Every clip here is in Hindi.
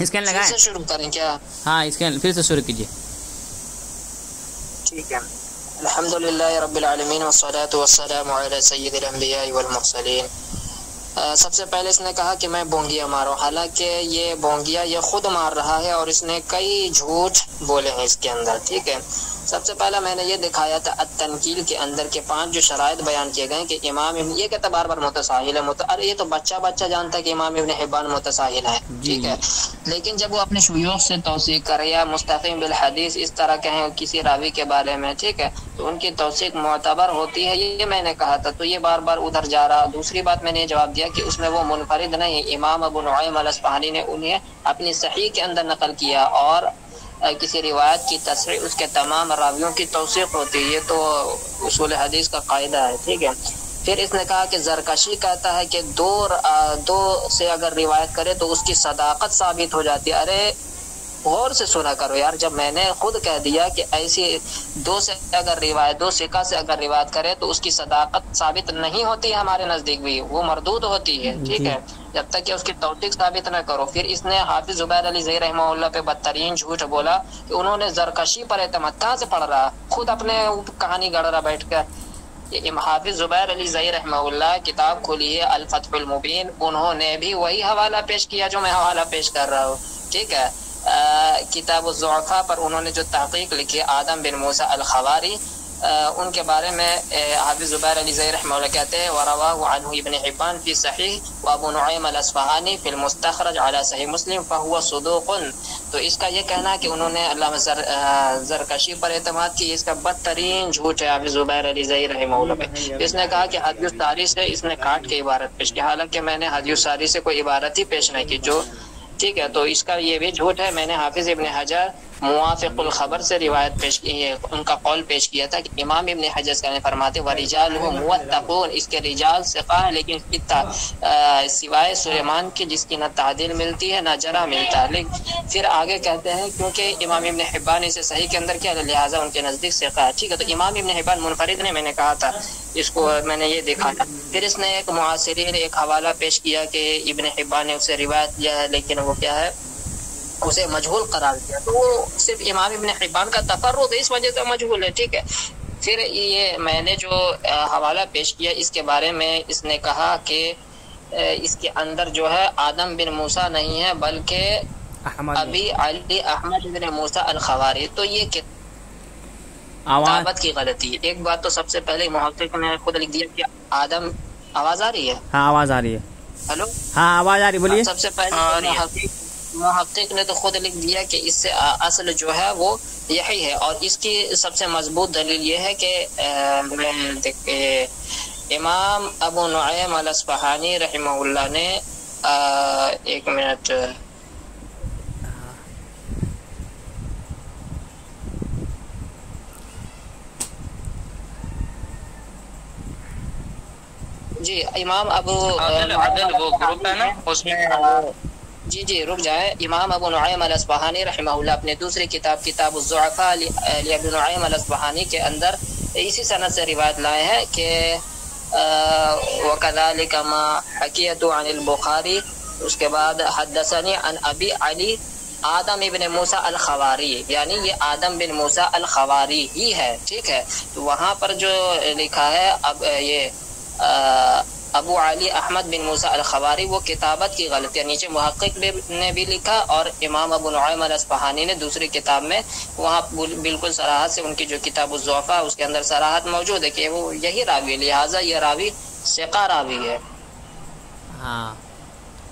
स्कैन लगाएं? फिर से शुरू करें क्या? हाँ स्कैन फिर से शुरू कीजिए। ठीक है। अल्हम्दुलिल्लाह रब्बिल आलमीन वस्सलातु वस्सलामु अला सय्यिदिल अंबिया वल मुरसलीन। सबसे पहले इसने कहा कि मैं बोंगिया मारूं, हालांकि ये बोंगिया ये खुद मार रहा है और इसने कई झूठ बोले हैं इसके अंदर। ठीक है, सबसे पहला मैंने ये दिखाया था अत-तनकील के अंदर के 5 जो शराइत बयान किए गए कि इमाम ये कहता बार बार मुतसाहिल है। अरे ये तो बच्चा जानता है कि इमाम इब्न हिब्बान मुतसाहिल है। ठीक है, लेकिन जब वो अपने शुयूख से तौसीक करे या मुस्तक़िम बिल हदीस इस तरह कहें किसी रावी के बारे में, ठीक है, तो उनकी तौसीक मुअतबर होती है, ये मैंने कहा था। तो ये बार बार उधर जा रहा। दूसरी बात मैंने जवाब दिया कि उसमें वो मुनफरिद नहीं, इमाम अबू नुअयम अल-अस्फ़हानी ने उन्हें अपनी सही के अंदर नकल किया और किसी रिवायत की तस्रीह उसके तमाम रावियों की तौसीक होती है। ये तो उसूल हदीस का कायदा है। ठीक है, फिर इसने कहा कि ज़रकशी कहता है कि दो से अगर रिवायत करे तो उसकी सदाकत साबित हो जाती है। अरे गौर से सुना करो यार, जब मैंने खुद कह दिया कि ऐसी दो सिक्का से अगर रिवायत करे तो उसकी सदाकत साबित नहीं होती, हमारे नजदीक भी वो मरदूद होती है। ठीक है, जब तक कि उसकी तौसीक साबित न करो। फिर इसने हाफिज ज़ुबैर अली ज़ई रहमहुल्लाह पे बदतरीन झूठ बोला कि उन्होंने ज़रकशी पर एतमाद। कहाँ से पढ़ रहा, खुद अपने कहानी गढ़ रहा बैठ कर। हाफिज ज़ुबैर अली ज़ई रहमहुल्लाह किताब खोली है अल फतहुल मुबीन, उन्होंने भी वही हवाला पेश किया जो मैं हवाला पेश कर रहा हूँ। ठीक है, किताब ज़ुअफ़ा पर उन्होंने जो तहक़ीक़ लिखी आदम बिन मूसा अल-ख़वारी, उनके बारे में हाफिज़ ज़ुबैर अली ज़ई रहमहुल्लाह कहते हैं वरवाहु अन्हु इब्न हिब्बान फ़ी सहीह व अबू नुअयम अल-अस्फ़हानी फ़िल मुस्तख़रज अला सहीह मुस्लिम फ़हुवा सदूक़ुन। तो इसका ये कहना है कि उन्होंने अल्लामा ज़रकशी पर एतमाद की, इसका बदतरीन झूठ है हाफिज़ ज़ुबैर अली ज़ई रहमहुल्लाह पे। इसने कहा कि हदीस सारी से इसने काट के इबारत पेश की, हालांकि मैंने हदीस सारी से कोई इबारत ही पेश नहीं की जो। ठीक है, तो इसका ये भी झूठ है। मैंने हाफिज इब्न हजर मुवाफ़िक़ुल ख़बर से रिवायत पेश की है, उनका कौल पेश किया था कि इमाम इब्न हजर का फरमाते वरिजालुहु मुवत्तक़ून, इसके रिजाल सिक़ा है, लेकिन सिवाय सुलेमान के जिसकी न तादिल मिलती है न जरा मिलता है। लेकिन फिर आगे कहते हैं क्योंकि इमाम इब्न हिब्बान इसे सही के अंदर किया लिहाजा उनके नज़दीक सिक़ा है। ठीक है, तो इमाम इब्न हिब्बान मुनफरिद ने, मैंने कहा था इसको, मैंने ये देखा था। फिर इसने एक मुआसिरीन एक हवाला पेश किया कि इब्न हिब्बान ने उससे रिवायत किया है, लेकिन वो क्या है, उसे मजहूल करार दिया। तो वो सिर्फ इमाम इब्न हिब्बान का तफर्रुद है, इस वजह से मजहूल है। ठीक है, फिर ये मैंने जो हवाला पेश किया इसके बारे में इसने कहा कि इसके अंदर जो है आदम बिन मूसा नहीं है बल्कि अबी अली अहमद बिन मूसा अल-ख़वारी। तो ये किताबत की गलती है। एक बात तो सबसे पहले मुहक्किक ने खुद लिख दिया कि आदम, आवाज आ रही है? हाँ आवाज आ रही है। हेलो, हाँ आवाज आ रही, बोलिए। सबसे पहले मुहक्किक ने तो खुद लिख दिया कि इससे असल जो है वो यही है, और इसकी सबसे मजबूत दलील ये है कि इमाम अबू नुअयम अल-अस्फ़हानी रहमहुल्लाह ने एक मिनट, जी इमाम अबू आदिल वो ग्रुप है ना उसमें, जी रुक जाए। इमाम अबू नुअयम अल-अस्फ़हानी रहमहुल्लाह अपने दूसरी किताब किताब ज़ुअफ़ा लि अबू नुअयम अल-अस्फ़हानी के अंदर इसी सनद से रिवायत लाए हैं कि वकज़ालिका मा हकियतु अनिल बुखारी, उसके बाद हद्दसनी अन अबी अली आदम इब्न मूसा अल-ख़वारी, यानी ये आदम बिन मूसा अल-ख़वारी ही है। ठीक है, तो वहाँ पर जो लिखा है अब ये अबू अली अहमद बिन मूसा अल-ख़वारी, वो किताबत की गलती है। नीचे मुहक्किक ने भी लिखा और इमाम अबू नुअयम अल-अस्फ़हानी ने दूसरी किताब में वहाँ बिल्कुल सराहत से उनकी जो किताब ज़ुअफ़ा उसके अंदर सराहत मौजूद है कि वो यही रावी, लिहाजा ये रावी सिक़ा रावी है। हाँ,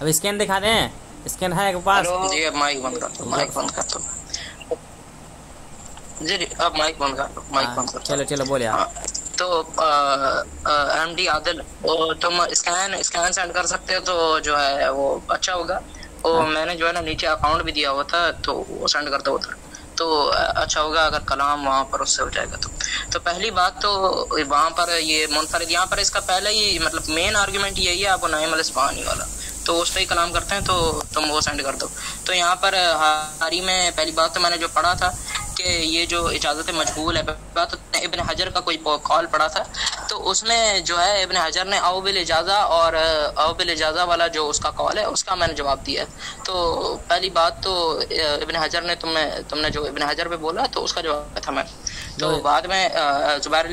अब स्कैन दिखा दें, स्कैन है एक पास? जी अब माइक बंद कर दो, माइक बंद कर दो। जी अब माइक बंद कर दो, माइक बंद कर दो। चलो बोले आप। तो एमडी आदिल, तुम स्कैन सेंड कर सकते हो तो जो है वो अच्छा होगा। और मैंने जो है ना नीचे अकाउंट भी दिया हुआ था तो वो सेंड कर दो उधर, तो अच्छा होगा अगर कलाम वहाँ पर उससे हो जाएगा। तो पहली बात तो वहाँ पर ये मुनफरिद, यहाँ पर इसका पहले ही मतलब मेन आर्गुमेंट यही है अबू नुअयम अल-अस्फ़हानी वाला, तो उस पर ही कलाम करते हैं, तो तुम वो सेंड कर दो। तो यहाँ पर हारी में पहली बात तो मैंने जो पढ़ा था कि ये जो इजाज़त मजबूल है, बात इब्न हजर का कोई कॉल पड़ा था, तो उसमें जो है इब्न हजर ने औ बिल इजाज़ा और औ बिल इजाज़ा वाला जो उसका कॉल है उसका मैंने जवाब दिया। तो पहली बात तो इब्न हजर ने तुमने जो इब्न हजर पे बोला तो उसका जवाब था मैं। तो बाद में जुबैर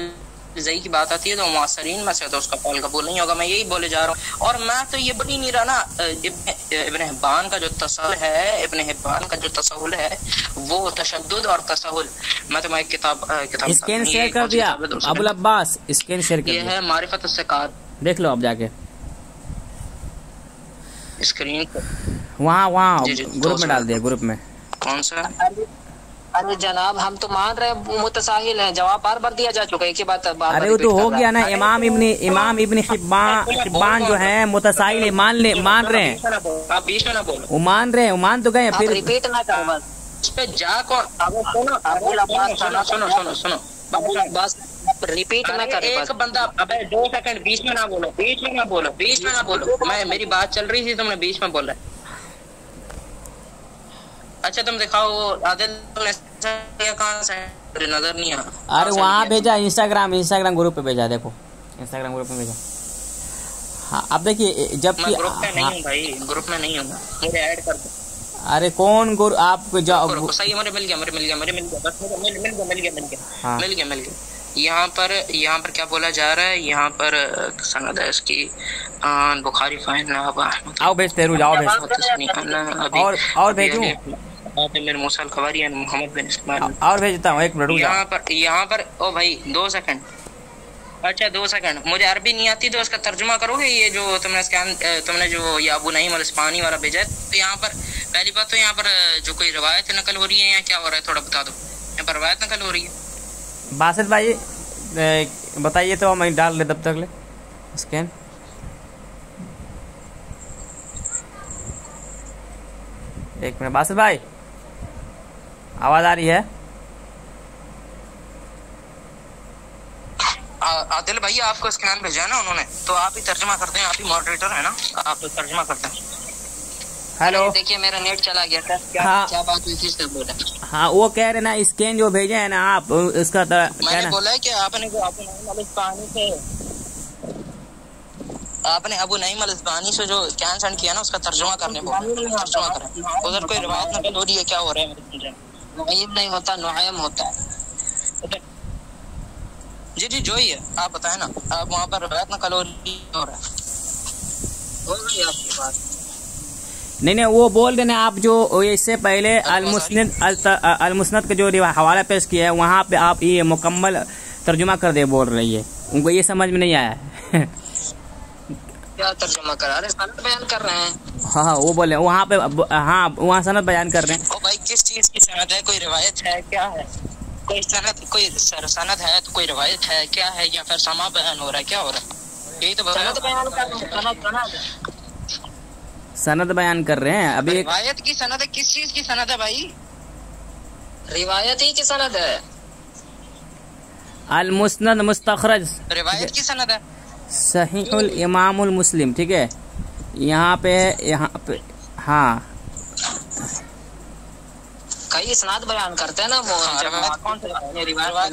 ज़ई की बात आती है तो मुअस्सरीन में से तो उसका कॉल कबूल नहीं होगा। मैं यही बोले जा रहा हूँ। और मैं तो ये बड़ी नहीं रहा ना, इब्न हिब्बान का जो तसहुल है, इब्न हिब्बान का जो तसहुल है वो तशद्दुद और तसहुल, मैं तो एक किताब स्कैन शेयर कर दिया अबुल अब्बास, स्कैन शेयर कर दिया। ये है मारिफत अस्सिकार, देख लो आप जाके स्क्रीन वहाँ ग्रुप में डाल दिया। ग्रुप में कौन सा? अरे जनाब हम तो मान रहे हैं मुतसाहिल है, जवाब बार दिया जा चुका है, एक ही बात बार। अरे वो तो हो गया ना, इमाम इब्न हिब्बान जो है मुतसाहिल मान रहे हैं, आप बीच में ना बोलो। वो मान रहे हैं, वो मान तो गए, फिर रिपीट ना करो बस। उस पे जा कौन? सुनो बस रिपीट ना करें। एक बंदा, अबे 2 सेकंड बीच में ना बोलो। मेरी बात चल रही थी, तुमने बीच में बोला। अच्छा तुम दिखाओ आदिल, कहाँ से नजर नहीं आ? अरे वहाँ भेजा, इंस्टाग्राम ग्रुप पे भेजा, देखो इंस्टाग्राम ग्रुप में भेजा। हाँ अब देखिए, जब कि ग्रुप में नहीं हूँ भाई, ग्रुप में नहीं हूँ, मुझे ऐड कर दो। अरे कौन ग्रुप? आपको जाओ, सही है, मुझे मिल गया, बस मिल गया। यहाँ पर क्या बोला जा रहा है? यहाँ पर सनद है इसकी बुखारी फाइन। आओ भेजते रुक जाओ, भेज और भेजूं मेरे मुसल खबारी मोहम्मद बिन इस्माइल और भेजता हूँ। एक मिनट यहाँ पर ओ भाई 2 सेकंड। अच्छा 2 सेकंड, मुझे अरबी नहीं आती तो इसका तर्जुमा करोगे? ये जो तुमने जो ये अबू नईम अल-इस्फहानी वाला भेजा है, तो यहाँ पर पहली बात तो यहाँ पर जो कोई रवायत नकल हो रही है या क्या हो रहा है, थोड़ा बता दो। यहाँ पर रवायत नकल हो रही है। बासित भाई बताइए तो मैं डाल दे तब तक ले स्कैन। एक मिनट बासित भाई, आवाज आ रही है? आदिल भैया आपको स्कैन भेजा है ना उन्होंने, तो आप ही तर्जुमा करते हैं, आप ही मॉडरेटर है ना, आप तो तर्जुमा करते हैं। हेलो देखिए मेरा नेट चला गया था। क्या बात हुई थी इससे बोला? हाँ वो कह रहे ना स्कैन जो भेजे है ना आप, इसका मैंने बोला है कि आपने जो अबू नईम अल-इस्फहानी से जो स्कैन सेंड किया ना उसका तर्जुमा करने को, तर्जुमा करें। उधर कोई रिवायत नकल हो रही है, क्या हो रहा है? नईम नहीं होता, नुआइम होता है। जी जो ही है आप बताएं ना, आप वहाँ पर रिवायत नकल हो रहा है। हो गई आपकी बात? नहीं वो बोल रहे हैं आप जो इससे पहले अल-मुस्नद का जो हवाला पेश किया है वहाँ पे आप ये मुकम्मल तर्जुमा कर दे बोल रही है, उनको ये समझ में नहीं आया है। क्या तर्जुमा करा रहे? सनद बयान कर रहे हैं। हाँ वो बोले वहाँ पे, हाँ वहाँ सनद बयान कर रहे हैं। ओ भाई किस चीज की सनद है? कोई रिवायत है क्या है? कोई सनद है तो कोई रिवायत है क्या है, या फिर समा बयान हो रहा है, क्या हो रहा है? यही तो सनद बयान कर रहे हैं। सनद बयान कर रहे हैं अभी। रिवायत की सनद है? किस चीज की सनद है भाई? रिवायत ही की सनद है। अल-मुस्नद मुस्तखरज रिवायत की सनद है। सहीहुल इमामुल मुस्लिम, ठीक है। यहाँ पे हाँ कई इसनाद बयान करते हैं ना वो, रिवायत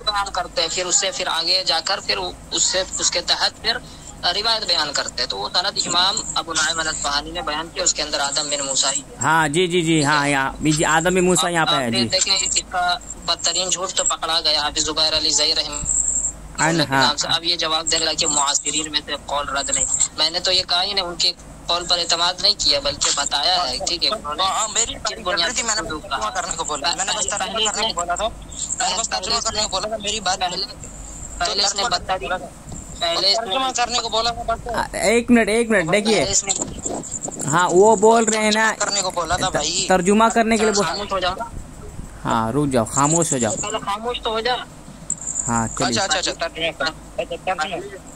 बयान करते हैं, फिर उससे फिर आगे जाकर फिर उसके तहत फिर रिवायत बयान करते हैं। तो वो सनद इमाम अबू नईम अल-इस्फहानी ने बयान किया, उसके अंदर आदम बिन मूसा ही। हाँ जी हाँ, यहाँ आदम बिन मूसा यहाँ पे है जी। देखें इसका बदतरीन झूठ तो पकड़ा गया हाफिज जुबैर अली ज़ई हाँ। अब ये जवाब देने लगे मुआसिरीन में से कौल रद्द नहीं। मैंने तो ये कहा ही नहीं, उनके कॉल पर एतमाद नहीं किया, बल्कि बताया है, ठीक है। मेरी बुनियाद थी, मैंने तर्जुमा करने को बोला, मैंने बस तर्जुमा करने को बोला था, मेरी बात पहले इसने बताया, पहले तर्जुमा करने को बोला था। एक मिनट देखिए, हाँ वो बोल रहे हैं ना करने को बोला था भाई, तर्जुमा करने के लिए। खामोश हो जाओ। हाँ रुक जाओ, खामोश हो जाओ। पहले खामोश तो हो जा। हाँ चलिए।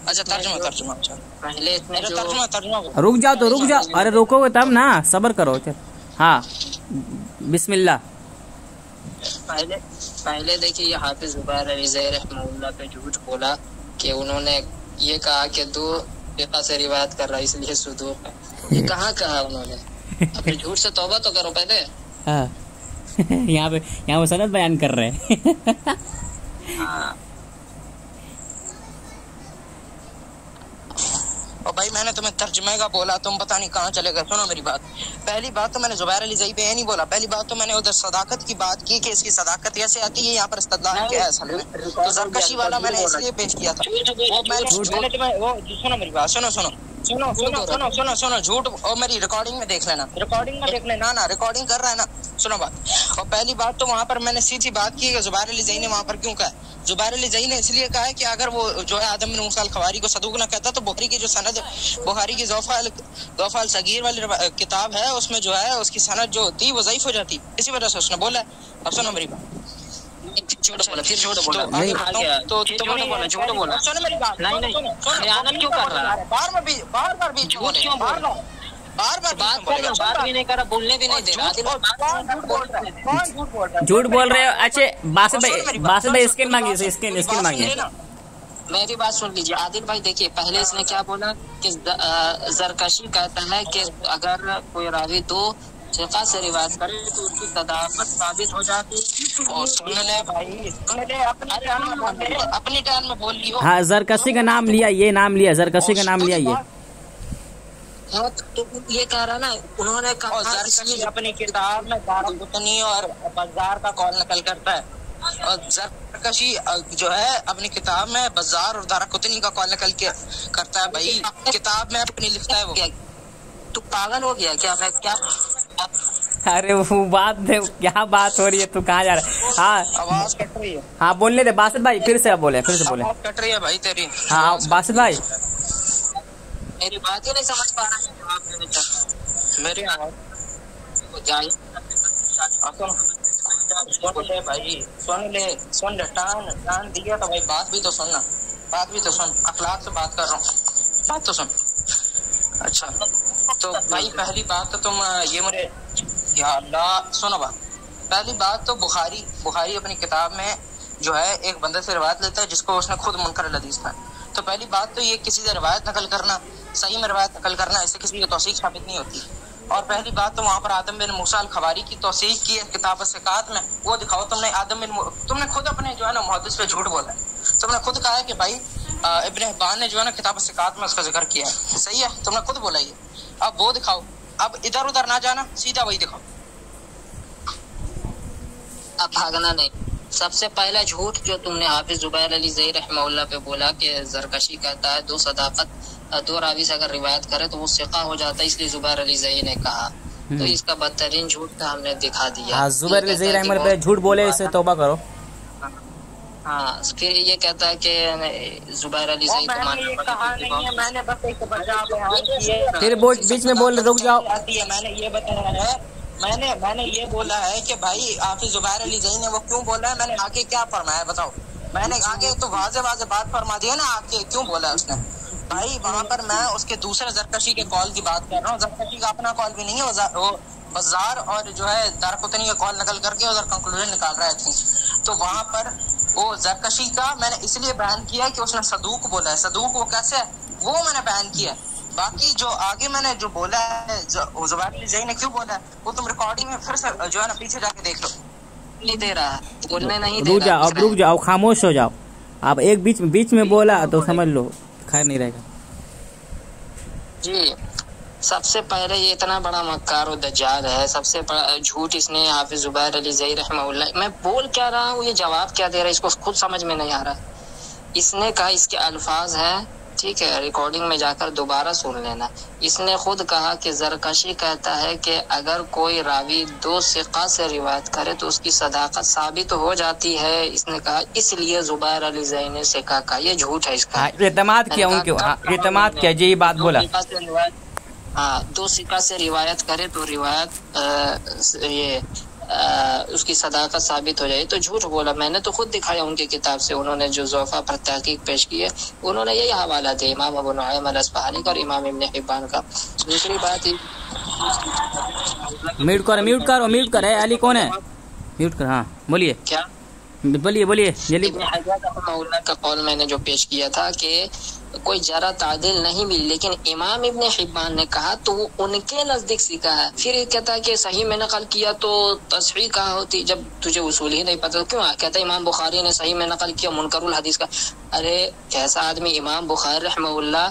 अच्छा तर्जुमा पहले इसने तर्जुमा रुक जाओ। अरे रोकोगे तब ना, सब्र करो। चल हाँ बिस्मिल्लाह। पहले देखिए ये हाफिज जुबैर अली ज़ई रहमहुल्लाह पे झूठ बोला कि उन्होंने ये कहा कि 2 फिक़ा से रिवायत कर रहा है इसलिए सुदूक है। ये कहाँ कहा उन्होंने? अपने झूठ से तौबा तो करो पहले। हाँ यहाँ पे सनद बयान कर रहे हैं। और भाई मैंने तुम्हें तर्जुमे का बोला, तुम पता नहीं कहाँ चले गए। सुनो मेरी बात, पहली बात तो मैंने जुबैर अली ज़ई पे नहीं बोला, पहली बात तो मैंने उधर सदाकत की बात की कि इसकी सदाकत कैसे आती है, यहाँ पर इस्तेदलाल क्या है असल में। तो ज़रकशी वाला मैंने इसलिए पेश किया था। सुनो मेरी बात, सुनो सुनो सुनो सुनो सुनो सुनो सुनो झूठ, और मेरी रिकॉर्डिंग में देख लेना, रिकॉर्डिंग में देख लेना ना, रिकॉर्डिंग कर रहा है ना। सुनो बात, और पहली बात तो वहाँ पर मैंने सीधी बात की जुबैर अली ज़ई ने वहाँ पर क्यों कहा, जुबैर अली ज़ई ने इसलिए कहा है कि अगर वो जो है आदम बिन मूसा अल खवारी को सदूक ना कहता तो बुखारी की जो सनद, बुखारी की ज़ौफ़ा अल सगीर वाली किताब है उसमें जो है उसकी सनद जो होती वो ज़ईफ़ हो जाती, इसी वजह से उसने बोला। अब सुनो मेरी बात, झूठ बोला, फिर झूठ बोला, तो झूठ बोला। सुनो मेरी बात, नहीं क्यों कर रहा है, बार बार भी झूठ क्यों बोल रहा है, बार बात भी नहीं कर रहा, बोलने भी नहीं दे रहा, झूठ बोल रहे हो। अच्छा बासित भाई स्क्रीन मांगिए, स्क्रीन मांगिए। मेरी बात सुन लीजिए आदिल भाई, देखिए पहले इसने क्या बोला कि ज़रकशी कहता है कि अगर कोई रावी दो सिका से रिवायत करे तो उसकी सदाकत साबित हो जाती है। और सुनने भाई अपनी टर्न में बोल लियो। हाँ ज़रकशी का नाम लिया, ये नाम लिया, ज़रकशी का नाम लिया ये। हाँ तो ये कह रहा ना, उन्होंने कहा ज़रकशी अपनी किताब में दारक़ुतनी और बाज़ार का कौल नकल करता है, और ज़रकशी जो है अपनी किताब में बाज़ार और दारक़ुतनी का कौल नकल करता है। भाई किताब में अपनी लिखता है वो। तू पागल हो गया क्या? मैं क्या? अरे वो बात है, क्या बात हो रही है, तू कहाँ जा रहा है? हाँ आवाज कट रही है। हाँ बोलने दे बासित भाई, फिर से बोले, आवाज कट रही है भाई तेरी। हाँ बासित भाई मेरी बात ही नहीं समझ पा रहा है, जवाब देने का मेरी आवाज सुन ले भाई, सुन ले, टान दिया तो भाई बात भी तो सुनना, बात भी तो सुन, अखलाक से बात कर रहा हूँ, बात तो सुन। अच्छा तो भाई पहली बात तो तुम ये मुझे या अल्लाह सुनो बात, पहली बात तो बुखारी अपनी किताब में जो है एक बंदे से रिवायत लेता है जिसको उसने खुद मुनकर हदीस था। तो पहली बात तो ये किसी से रिवायत नकल करना, सही में रिवायत नकल करना, इससे किसी की तौसीक साबित नहीं होती। और पहली बात तो वहाँ पर आदम बिन मूसा अल खवारी की तौसीक की है किताब सिकात में, वो दिखाओ। तुमने खुद अपने जो है ना मुहद्दिस पे झूठ बोला है, तुमने खुद कहा है कि भाई इब्न हिब्बान ने जो है ना किताब सिकात में उसका जिक्र किया है, सही है, तुमने खुद बोला ये। अब वो दिखाओ, अब इधर उधर ना जाना, सीधा वही दिखाओ। अब भागना नहीं। सबसे पहला झूठ जो तुमने हाफिज जुबैर अली ज़ई रहमहुल्लाह पे बोला कि ज़रकशी कहता है दो रावी से अगर रिवायत करे तो वो सिका हो जाता है, इसलिए जुबैर अली ज़ई ने कहा, तो इसका बदतरीन झूठ का हमने दिखा दिया। जुबैर अली ज़ई रहमहुल्लाह पे झूठ बोले, इससे तौबा करो। हाँ फिर ये कहता है कि जुबैर अली ज़ई को मैंने बस एक फिर बीच में बोल, रुक जाओ। मैंने ये बताया है, मैंने ये बोला है कि भाई हाफिज जुबैर अली ज़ई ने वो क्यों बोला है, मैंने आगे क्या फरमाया बताओ। मैंने आगे तो वाज़े बात फरमा दी है ना, आगे क्यों बोला है उसने भाई। वहाँ पर मैं उसके दूसरे ज़रकशी के कॉल की बात कर रहा हूँ, ज़रकशी का अपना कॉल भी नहीं है, वो बाजार और जो है दारक़ुतनी का कॉल नकल करके उधर कंक्लूजन निकाल रहे थे। तो वहाँ पर वो ज़रकशी का मैंने इसलिए बयान किया कि उसने सदूक बोला है, सदूक वो कैसे है वो मैंने बयान किया। बाकी जो आगे मैंने जो बोला है जुबैर अली ज़ई ने क्यों बोला है वो तुम रिकॉर्डिंग में फिर से जो है ना पीछे जाके देख लो। नहीं दे रहा, बोलने नहीं दे रहा। रुक जाओ, खामोश हो जाओ। आप एक बीच में बोला तो समझ लो खैर नहीं रहेगा जी। सबसे पहले ये इतना बड़ा मक्कार और दज्जाल है, सबसे बड़ा झूठ इसने हाफिज जुबैर अली ज़ई रहमहुल्लाह। मैं बोल क्या रहा हूँ, ये जवाब क्या दे रहा है, इसको खुद समझ में नहीं आ रहा। इसने कहा, इसके अल्फाज हैं, ठीक है, रिकॉर्डिंग में जाकर दोबारा सुन लेना। इसने खुद कहा कि ज़रकशी कहता है कि अगर कोई रावी दो सिका से रिवायत करे तो उसकी सदाकत साबित हो जाती है। इसने कहा इसलिए जुबैर अली ज़ई ने सिका कहा, ये झूठ है इसका। एतमाद किया उनके, एतमाद किया, यही बात बोला। हाँ, दो सिका से रिवायत करे तो रिवायत उसकी सदाकत साबित हो जाए, तो झूठ बोला। मैंने तो खुद दिखाया उनकी किताब से, उन्होंने जो ज़ौफ़ा पर तहकीक पेश की है, उन्होंने यही हवाला दिया इमाम अबू नुअयम अल-अस्फ़हानी का और इमाम इब्न हिब्बान का। दूसरी बात म्यूट कर। अली कौन है? म्यूट कर। हाँ बोलिए, क्या बोलिए जल्दी। का कौल मैंने जो पेश किया था कि कोई जरा तादिल नहीं मिली, लेकिन इमाम इब्न हिब्बान ने कहा तो वो उनके नजदीक सीखा है। फिर कहता है कि सही में नकल किया तो तस्हीह कहाँ होती, जब तुझे उसूल ही नहीं पता तो क्यों कहता इमाम बुखारी ने सही में नकल किया मुनकरुल हदीस का। अरे कैसा आदमी, इमाम बुखारी रहमहुल्लाह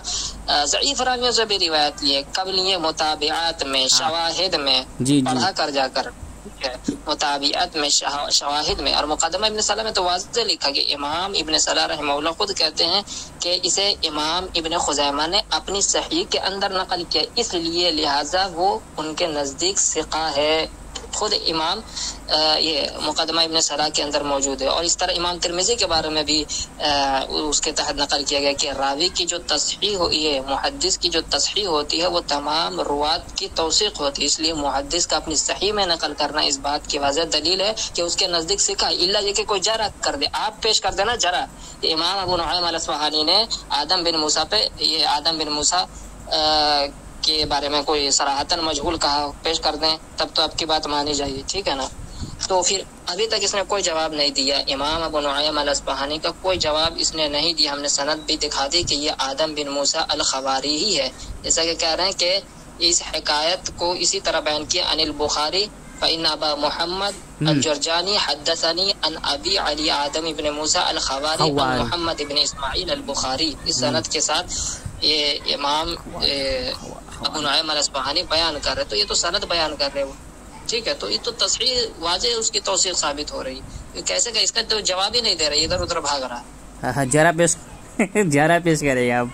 ज़ईफ रावियों से भी रिवायत लिए, कब लिए, मुताबिआत में, शवाहिद में पढ़ा कर जाकर, मुताबिअत में, शवाहिद में। और मुकदमा इब्न सलाह में तो वाज़ेह लिखा कि इमाम इब्न सलाह रहमहुल्लाह खुद कहते हैं कि इसे इमाम इब्न खुज़ैमा ने अपनी सही के अंदर नकल किया, इसलिए लिहाजा वो उनके नजदीक सिक़ा है। खुद इमाम ये मुकदमा इब्न सलाह के अंदर मौजूद है। और इस तरह इमाम तिरमिज़ी के बारे में भी उसके तहत नकल किया गया कि रावी की जो तस्हीह हो, ये मुहद्दिस की जो तस्हीह होती है वो तमाम रुवात की तौसीक़ होती है, इसलिए मुहद्दिस का अपनी सही में नकल करना इस बात की वाज़ेह दलील है कि उसके नज़दीक सीखा, इल्ला ये कि कोई जरा कर दे, आप पेश कर देना जरा। इमाम अबू नुअयम अल-अस्फ़हानी ने आदम बिन मूसा पे, ये आदम बिन मूसा के बारे में कोई सराहतन मजहूल कहा, पेश कर दें तब तो आपकी बात मानी जाएगी, ठीक है ना। तो फिर अभी तक इसने कोई जवाब नहीं दिया, इमाम अबू नुअयम अल-अस्फ़हानी का कोई जवाब इसने नहीं दिया। हमने सनद भी दिखा दी कि ये आदम बिन मूसा अल-ख़वारी ही है, जैसा कि कह रहे हैं कि इस हिकायत को इसी तरह बयान किया अनिल बुखारी फ़इन्न अबा मुहम्मद अल-जुरजानी हद्दसनी अन अबी अली आदम इब्न मूसा अल-ख़वारी अन मुहम्मद इब्न इस्माइल अल-बुखारी। इस सनद के साथ ये इमाम अबू नुअयम अल-अस्फ़हानी बयान कर रहे, तो ये तो सनद बयान कर रहे हो, ठीक है। तो ये तो तस्हीह वाज़ेह उसकी तौसीक़ साबित हो रही है, कैसे का इसका तो जवाब ही नहीं दे रहा, इधर उधर भाग रहा है। जरा पेश करेंगे आप,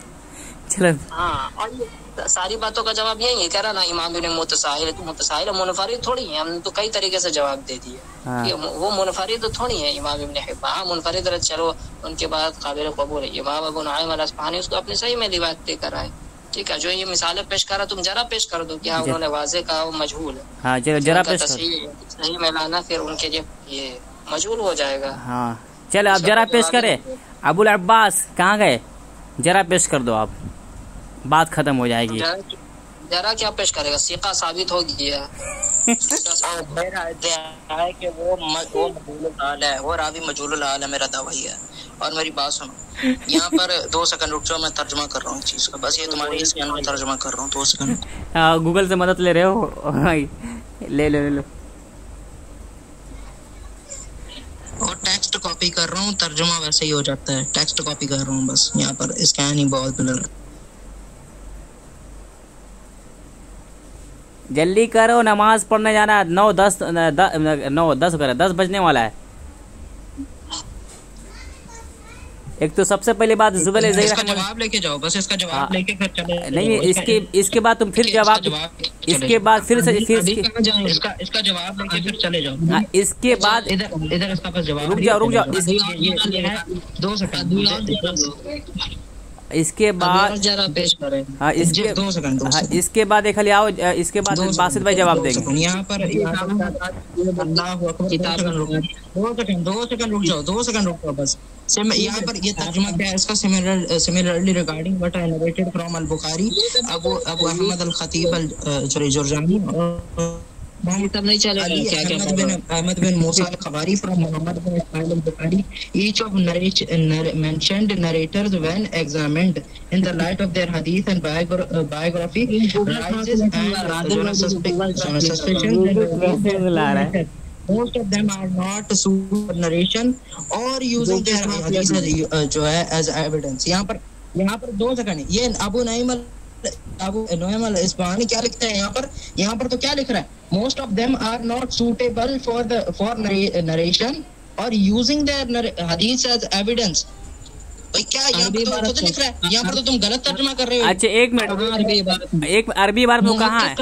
चलो। हाँ, और ये सारी बातों का जवाब यही है, कह रहा ना इमाम ने मुतसाहिल मुनफरिद थोड़ी है, हमने तो कई तरीके से जवाब दे दिए। हाँ। वो मुनफरिद तो थोड़ी है इमाम इब्न हिब्बान, हाँ मुनफरिद रहे, चलो उनके बाद काबिल कबूल है। इमाम अबू नुअयम अल-अस्फ़हानी उसको अपने सही में रिवायत देकर आए, ठीक है। जो ये मिसालें पेश कर रहा, तुम जरा पेश कर दो कि हाँ उन्होंने वाज़ेह कहा वो मजहूल है। हाँ, जरा पेश सही में लाना, फिर उनके ये मजहूल हो जाएगा। हाँ चलो, आप जरा पेश करें। अबुल अब्बास कहाँ गए, जरा पेश कर दो, आप बात खत्म हो जाएगी। जरा क्या पेश करेगा, सीका साबित हो गया है कि वो मजहूलुल हाल है, वो रावी मजहूलुल हाल है, मेरा दावा ही है। और मेरी बात सुनो, यहाँ पर 2 सेकंड रुक जाओ, मैं तर्जुमा कर रहा हूँ इस चीज का, बस ये तुम्हारे स्कैन में तर्जुमा कर रहा हूँ, 2 सेकंड। गूगल से मदद ले रहे हो? ले लो। और टेक्स्ट कॉपी कर रहा हूँ, तर्जुमा वैसे ही हो जाता है, टेक्स्ट कॉपी कर रहा हूँ बस, यहाँ पर स्कैन ही बहुत ब्लर। जल्दी करो, नमाज पढ़ने जाना है, 9:10 करो, 10 बजने वाला है। एक तो सबसे पहली बात जुबैल इसका जवाब लेके जाओ, बस इसका जवाब लेके फिर चले। नहीं, इसके बाद तुम फिर जवाब, इसके बाद फिर से इसका जवाब लेके फिर चले जाओ। इसके बाद इधर इसका बस जवाब, रुक जाओ। 2 सेकंड, इसके बाद जरा पेश करें। हाँ, इसके 2 सेकंड, इसके बाद देख लिया, इसके बाद बासित भाई जवाब देंगे। यहाँ पर 2 सेकंड रुक जाओ बस। यहाँ पर ये तर्जुमा क्या है इसका, similarly regarding what I narrated from al Bukhari Abu Ahmad al Khatib al Jurjani सब नहीं चलेगा, क्या Ahmad bin Musa al-Khawari from Muhammad bin Ismail al-Bukhari. Each of mentioned narrators, when examined in the light of their hadith and biography, rises and suspicion that most of them are not suitable narration or using their hadith जो है as evidence। यहाँ पर 2 सेकंड, ये अबू नुअयम अल-अस्फ़हानी क्या लिखता है यहाँ पर तो क्या लिख रहा है, most of them are not suitable for narration or using their hadith as evidence। भाई क्या यहाँ पर तो खुद लिख रहा है, यहाँ पर तो तुम गलत तर्जुमा कर रहे हो। अच्छा एक मिनट, एक अरबी बार में कहाँ है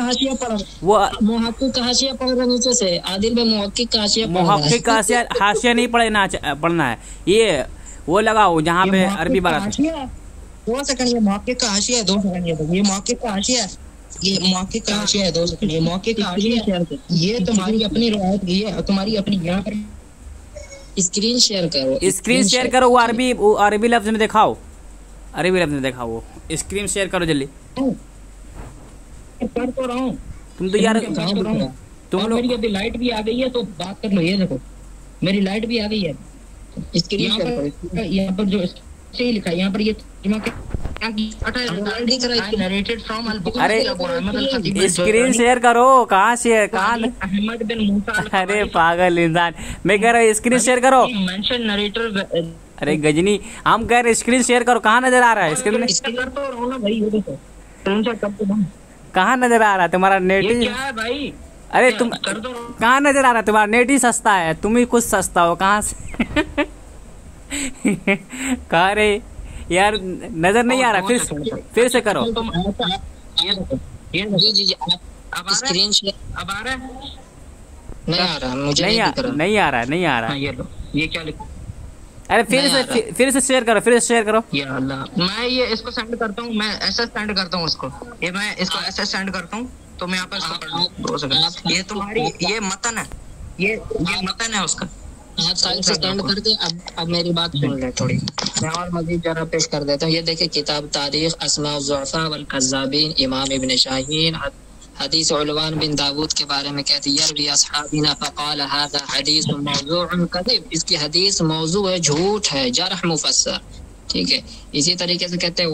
वो, मुहक्किक का हाशिया पढ़ रहे नीचे से, आदिल में मुहक्किक का हाशिया नहीं पढ़ना है, ये वो लगाओ जहाँ पे अरबी बार। 2 सेकंड, ये मुहक्किक का हाशिया है, 2 सेकंड, ये मुहक्किक का हाशिया है, ये मुहक्किक का हाशिया है, 2 सेकंड, ये मुहक्किक का हाशिया है, ये तुम्हारी अपनी रिवायत, ये तुम्हारी अपनी। यहाँ पर स्क्रीन शेयर करो, वो अरबी लफ्ज में दिखाओ, वो स्क्रीन शेयर करो जल्दी। कर तो रहा हूँ, तुम तो यार तुम लोग, मेरी अभी लाइट भी आ गई है तो बात कर लो। ये देखो मेरी लाइट भी आ गई है, स्क्रीन शेयर करो। यहाँ पर जो सही लिखा है, यहाँ पर ये अरे स्क्रीन शेयर करो, कहाँ शेयर, कहाँ? अहमद बिन मूसा, अरे पागल इंसान, मैं कह रहा हूँ स्क्रीन शेयर करो। Mention narrator. अरे गजनी, हम कह रहे स्क्रीन शेयर करो, कहाँ नजर आ रहा है स्क्रीन में? कहाँ नजर आ रहा है तुम्हारा नेट ही? क्या है भाई? अरे तुम कहाँ नजर आ रहा है? तुम्हारा नेट ही सस्ता है, तुम ही कुछ सस्ता हो, कहाँ से? कहाँ रे यार, नजर नहीं आ रहा, फिर से करो। जी आप स्क्रीन शेयर अब आ रहा है? नहीं आ रहा, मुझे नहीं आ रहा। ये लो, ये क्या लिखा? अरे फिर से शेयर करो, या अल्लाह, मैं ये इसको सेंड करता हूँ, मैं ऐसा सेंड करता हूँ इसको, ये मैं इसको ऐसा सेंड करता हूँ, तो मैं यहाँ पर इसको पढ़ लूँ। ये तुम्हारी ये मतन है, ये मतन है उसका, आप साइड से सेंड कर दे। अब मेरी बात सुन ले थोड़ी, मैं और मजीद जरा पेश कर देता हूँ। ये देखिए, किताब तारीख अस्मा ज़ुअफ़ा वल कज़्ज़ाबीन, इमाम इब्न शाहीन, हदीस उलवान बिन दाऊद के बारे में कहती है, यरवी अस्हाबिना फ़क़ाल हाज़ा हदीस मौज़ूअन कज़िब, इसकी हदीस मौज़ू है, झूठ है, जरह मुफ़स्सर, ठीक है। इसी तरीके से कहते हैं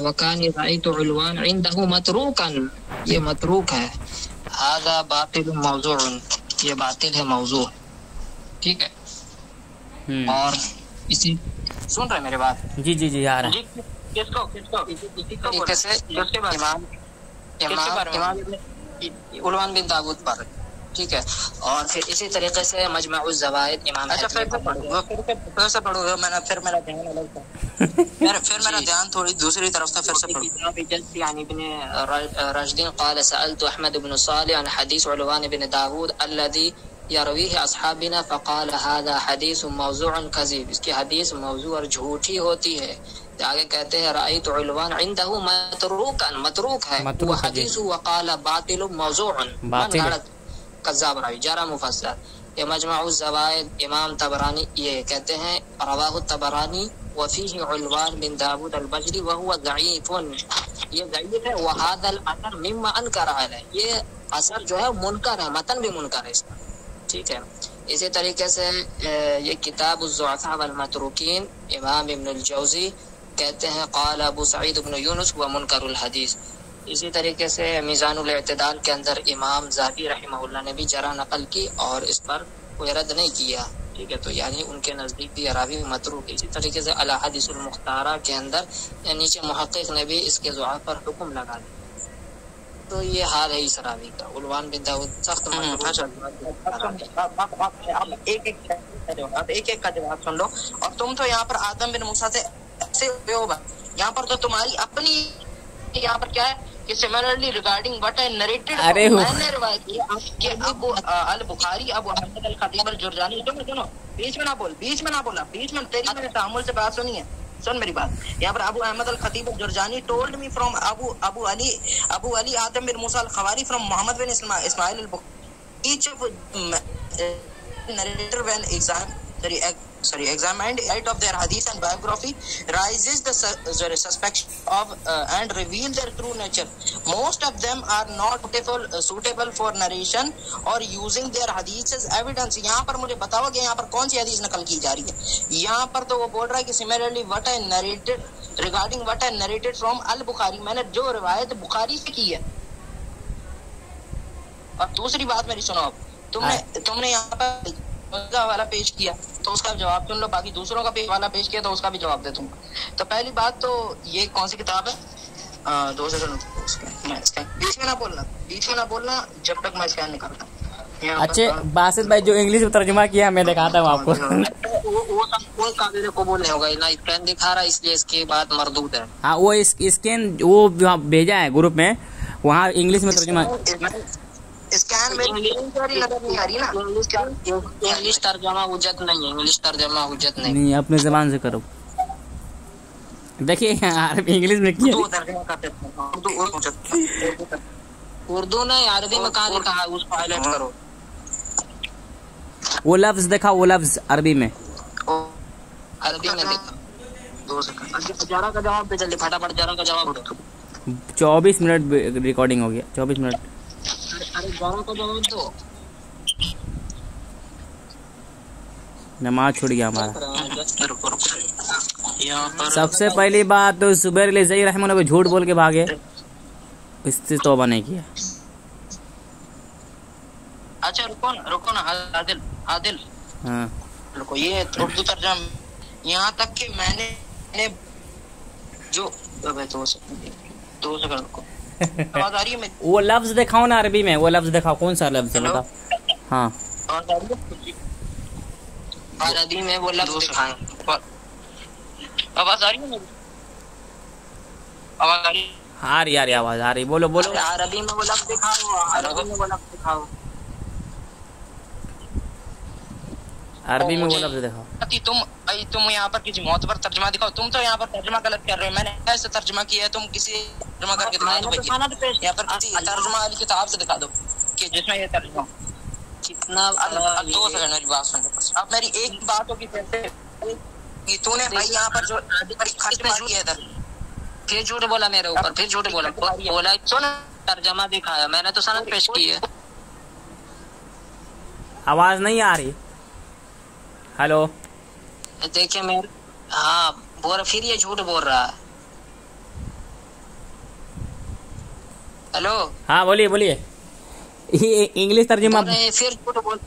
वकानी राइतु उलवान इंदहु मतरूकन, ये मतरूक है, हाज़ा बातिल मौज़ूअन, ये बातिल है, मौज़ू, ठीक है। और इसी सुन रहे मेरे बात? जी आ रहा है। किसको तरीके से उलवान बिन दाऊद पर, ठीक है। और फिर इसी तरीके से मजमुअज़ ज़वाइद इमाम। अच्छा फिर से पढ़ो, फिर मेरा ध्यान थोड़ी दूसरी तरफ था, फिर से पढ़ो। यानी इब्न रशदीन क़ाल सअल्तु अहमद इब्न सालिह अन हदीस उलवान बिन दाऊद अल्लज़ी यरवीही अस्हाबिना फ़क़ाल हाज़ा हदीस मौज़ूअन कज़ीब, इसकी हदीस मौज़ू और झूठी होती है। आगे कहते हैं राइतु उलवान इंदहु मतरूकन, मतरूक है, वो हदीस वक़ाल बातिल मौज़ूअन, कज़्ज़ाब रावी, जरा मुफ़स्सर। ये मजमुअज़ ज़वाइद इमाम तबरानी ये कहते हैं, रवाहु तबरानी व फ़ीही उलवान बिन दाऊद अल-बजली व हुवा ज़ईफ़ुन, ये ज़ईफ़ है। व हाज़ल असर मिम्मा अनकर है, ये असर जो है मुनकर है, मतन भी मुनकर है इसका, ठीक है। इसी तरीके से ये किताब उज़्ज़ुअफ़ा वल मतरूकीन, इमाम इब्न अल-जौज़ी कहते हैं क़ाल अबू सईद इब्न यूनुस व मुनकरुल हदीस। इसी तरीके से मीज़ानुल इत्तिदाल के अंदर इमाम ज़ाहबी रहमहुल्लाह ने भी जरा नकल की और इस पर कोई रद्द नहीं किया, ठीक है। तो यानी उनके नज़दीक भी रावी मतरूक। इसी तरीके से अल हदीसुल मुख्तारा के अंदर नीचे मुहक्किक ने भी इसके ज़ुआफ़ पर हुक्म लगा दिया। तो ये हाल है इस रावी का। उलवान बिन दाऊद सख्त एक का जवाब सुन लो। और तुम तो यहाँ पर आदम बिन मूसा से ऐसे हो, यहाँ पर तो तुम्हारी अपनी, यहाँ पर क्या है कि similarly regarding what I narrated, मैंने रिवायत की कि अबू अल Bukhari Abu Ahmad al Khatib al जुरजानी, सुनो बीच में ना बोला, तेरी मैंने तामुल से बात सुनी है, सुन मेरी बात। यहाँ पर Abu Ahmad al Khatib al Jurjani told me from Abu Ali Adam bin Musa al Khawari from Mohammad bin Ismail al Bukhari, each of narrator when examined light of their hadith and biography raises the suspicion of and reveal their true nature. Most of them are not suitable for narration or using their hadith as evidence. यहाँ पर मुझे बताओ कि यहाँ पर कौन सी हदीस नकल की जा रही है? यहाँ पर तो वो बोल रहा है कि similarly what I narrated from al Bukhari, मैंने जो रिवायत बुखारी से की है। और दूसरी बात मेरी सुनो, अब तुमने यहाँ पर वाला पेश किया तो उसका जवाब सुन लो, बाकी दूसरों का वाला पेश किया तो उसका भी जवाब दे दूंगा। तो पहली बात तो ये कौन सी किताब है? 2 सेकंड, बीच में ना बोलना जब तक मैं स्कैन निकालता हूँ। अच्छे बासित भाई जो इंग्लिश में तर्जुमा किया मैं दिखाता हूँ आपको। वो सब कोई काबिल कबूल नहीं होगा ना, स्कैन दिखा रहा है इसलिए इसके बाद मरदूद है। हाँ वो स्कैन वो भेजा है ग्रुप में, वहाँ इंग्लिश में तर्जुमा। स्कैन में इंग्लिश तर्जमा हुज्जत नहीं, नहीं अपने जबान से करो। देखिए अरबी इंग्लिश में किया, उर्दू नहीं अरबी में कहाँ लिखा है उसको हाईलाइट करो। वो लफ्ज देखा, वो लफ्ज अरबी में देखा। 2 सेकंड जरा का जवाब दे जल्दी, फटाफट जरा का जवाब दो। 24 मिनट रिकॉर्डिंग हो गया, 24 मिनट। अरे जरा का जवाब दो। नमाज छूट गया हमारा। यहाँ पर सबसे पहली बात तो जुबैर लिज़ई रहमतुल्लाह झूठ बोल के भागे, इससे तौबा नहीं किया। अच्छा रुको ना आदिल आदिल, हाँ रुको, ये उर्दू तर्जमा यहाँ तक कि मैंने जो दो सेकंड रुको, आवाज आ रही है मेरी? वो लफ्ज दिखाओ ना अरबी में, वो लफ्ज दिखाओ, कौन सा लफ्ज है बताओ। हाँ आवाज आ रही है? अरबी में वो लफ्ज दिखाएं। आवाज आ रही है मेरी? आवाज आ रही है? आ रही आवाज आ रही, बोलो बोलो। अरबी में वो लफ्ज दिखाओ, अरबी में वो लफ्ज दिखाओ। अरबी में वो लफ्ज दिखाओ। तुम यहाँ पर किसी मौत पर तर्जमा दिखाओ। तुम तो यहाँ पर तर्जमा गलत कर रहे हो। मैंने ऐसे तर्जमा किया है, तुम किसी तर्जमा करके दिखा दो भैया। यहाँ पर किसी तर्जमा वाली किताब से दिखा दो कि जिसमें ये तर्जमा कितना। 2 सेकंड मेरी बात सुन। अब मेरी एक बात होगी कि तूने भाई यहाँ पर जो खर्च में किया इधर, फिर झूठ बोला मेरे ऊपर, फिर झूठ बोला सुन, तर्जमा दिखाया मैंने तो सनद पेश की है। आवाज नहीं आ रही। हेलो देखिए मेरे, हाँ बोल, फिर ये झूठ बोल रहा है। हेलो हाँ बोलिए बोलिए। ये इंग्लिश तर्जुमा फिर झूठ बोल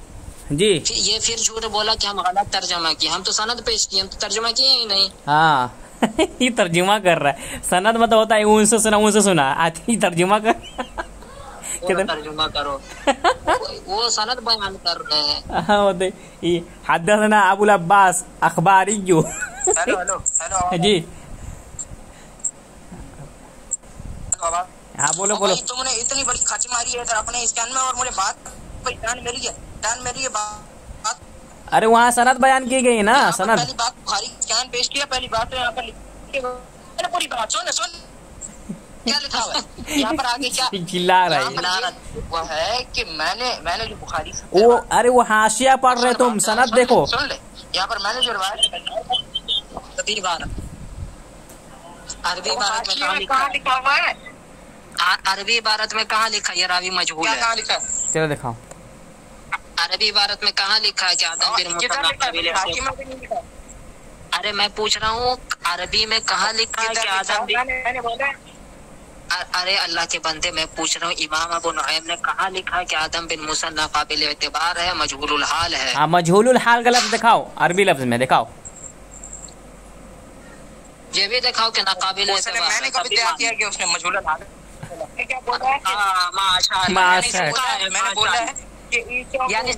जी। ये फिर झूठ बोला कि हम गलत तर्जमा किए। हम तो सनद पेश किए, हम तो तर्जमा किए ही नहीं। हाँ ये तर्जुमा कर रहा है। सनद मतलब होता है उनसे सुना, आज ही तर्जुमा कर तर्जुमा करो। वो सनद बयान कर रहे हैं। हाँ होते हदसना अबुल अब्बास अखबारी जो। हेलो हेलो हेलो जी हाँ बोलो बोलो। तुमने इतनी बड़ी खच मारी है अपने स्कैन में और मुझे बात ध्यान मेरी है बात। अरे वहाँ सनद बयान की गई ना, सनद। पहली बात बुखारी स्कैन पेश किया, पहली बात तो यहाँ पर पूरी बात सुन क्या लिखा हुआ है यहाँ पर आगे, क्या चिल्ला रहा है वो है कि मैंने जो बुखारी वो, अरे वो हाशिया पढ़ रहे तुम, सनद देखो। सुन ले, यहाँ पर मैंने जो रिवायत अरबी भारत में कहाँ लिखा हुआ है? अरबी भारत में कहाँ लिखा? ये रावी मजहूल है। कहाँ लिखा है? चलो दिखाओ। अरबी भारत में कहाँ लिखा है कि आदम बिन मूसा? अरे मैं पूछ रहा हूँ अरबी में कहाँ लिखा है कि आदम, अरे अल्लाह के बंदे मैं पूछ रहा हूँ इमाम अबू नुअैम ने कहाँ लिखा है कि आदम बिन मूसा नाकाबिल एतबार है, मजहूलुल हाल है। हाँ मजहूलुल हाल का लफ्ज दिखाओ, अरबी लफ्ज में दिखाओ। ये भी दिखाओ कि नाकाबिल एतबार। मैंने कभी तय किया कि उसने मजहूलुल हाल क्या बोला है? माशाअल्लाह मैंने बोला है यानी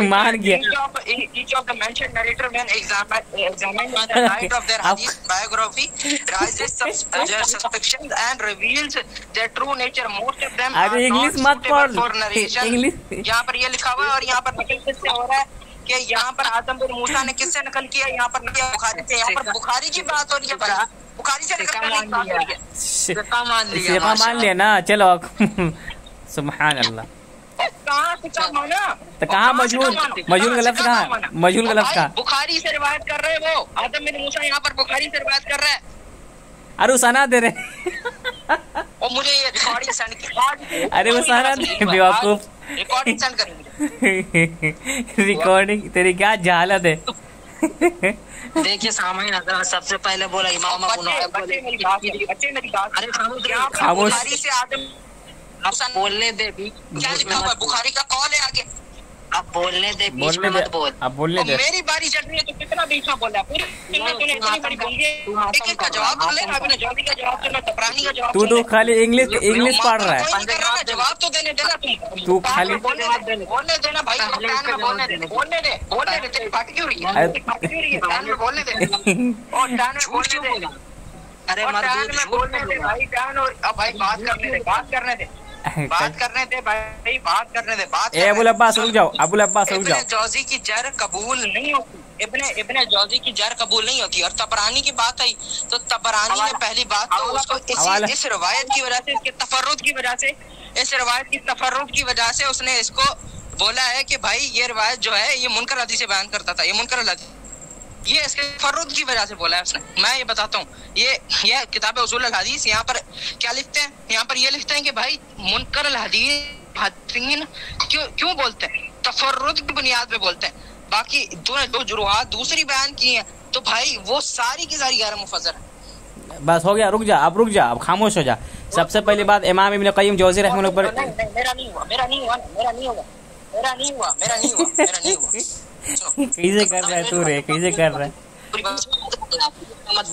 मान गया। Each of the mentioned narrator when examined the right of their hadith biography raises suspicions and reveals their true nature. Most of them are English not मत पढ़, suitable for narration. इंग्लिश यहाँ पर ये लिखा हुआ है और यहाँ पर नकल किससे हो रहा है कि यहाँ पर आदम बिन मूसा ने किससे नकल किया? यहाँ पर बुखारी से। यहाँ पर बुखारी की बात हो रही है, बुखारी से नकल करने की बात हो रही है। सिफा मान लिया ना। चलो सुभान अल्लाह। तो कहाँ मजहूल का लफ्ज कहाँ? मजहूल का लफ्ज कहाँ? बुखारी से रिवायत कर रहे हैं वो आदम बिन मूसा, यहाँ पर बुखारी से रिवायत कर रहा है। अरे वो सना दे रहे। और मुझे ये रिकॉर्डिंग सेंड की। अरे वो सना दे बेवकूफ। रिकॉर्डिंग सेंड करेंगे। रिकॉर्डिंग तेरी क्या जहालत है। देखिए सामने नजर सबसे पहले बोला इमाम अबू नुअैम। अरे खामोश। बुखारी से आदम बोलने दे भी, क्या लिखा हुआ है? बुखारी का कॉल है आगे। अब बोलने दे, बीच में मत बोल। अब बोलने दे। मेरी बारी चल रही है तो कितना बीच में बोल रहा है? पूरी तूने इतनी बड़ी बोली है, लेकिन का जवाब तो ले। अभी जल्दी का जवाब सुना, तबरानी का जवाब। तू तो खाली इंग्लिश पढ़ रहा है। जवाब तो देने देना तू खाली बोलने देना भाई, कान में बोलने दे तेरी बात क्यों रही है? कान में बोलने दे और कान में बोलने दे। अरे मर्द बोलने दे भाई, कान। और अब भाई बात करने दे भाई। अबुल अब्बास रुक जाओ, अबुल अब्बास रुक जाओ। जौजी की जर कबूल नहीं होती, इब्ने जौजी की जर कबूल नहीं होती। और तबरानी की बात आई तो तबरानी ने पहली बात तो उसको इस रवायत की वजह से, इसके तफर्रुद की वजह से, इस रवायत की तफर्रुद की वजह से उसने इसको बोला है कि भाई ये रवायत जो है ये मुनकर हदीस से बयान करता था, ये मुनकर हदीस, ये इसके फर्रुद की वजह से बोला है उसने। मैं ये बताता हूँ, ये किताब उसूल अल हदीस यहाँ पर क्या लिखते हैं? यहाँ पर ये लिखते हैं कि भाई मुनकर अल हदीस क्यों बोलते हैं? तफर्रुद की बुनियाद पे बोलते हैं। बाकी तूने जो जुरुहात दूसरी बयान की है तो भाई वो सारी की सारी गैर मुफस्सर है। बस हो गया, रुक जा, अब रुक जा, अब खामोश हो जा। सबसे पहली बात इमाम इब्न क़य्यिम जौज़ी रहमतुल्लाह पर कैसे कर रहा है तू रे, कैसे कर रहा है?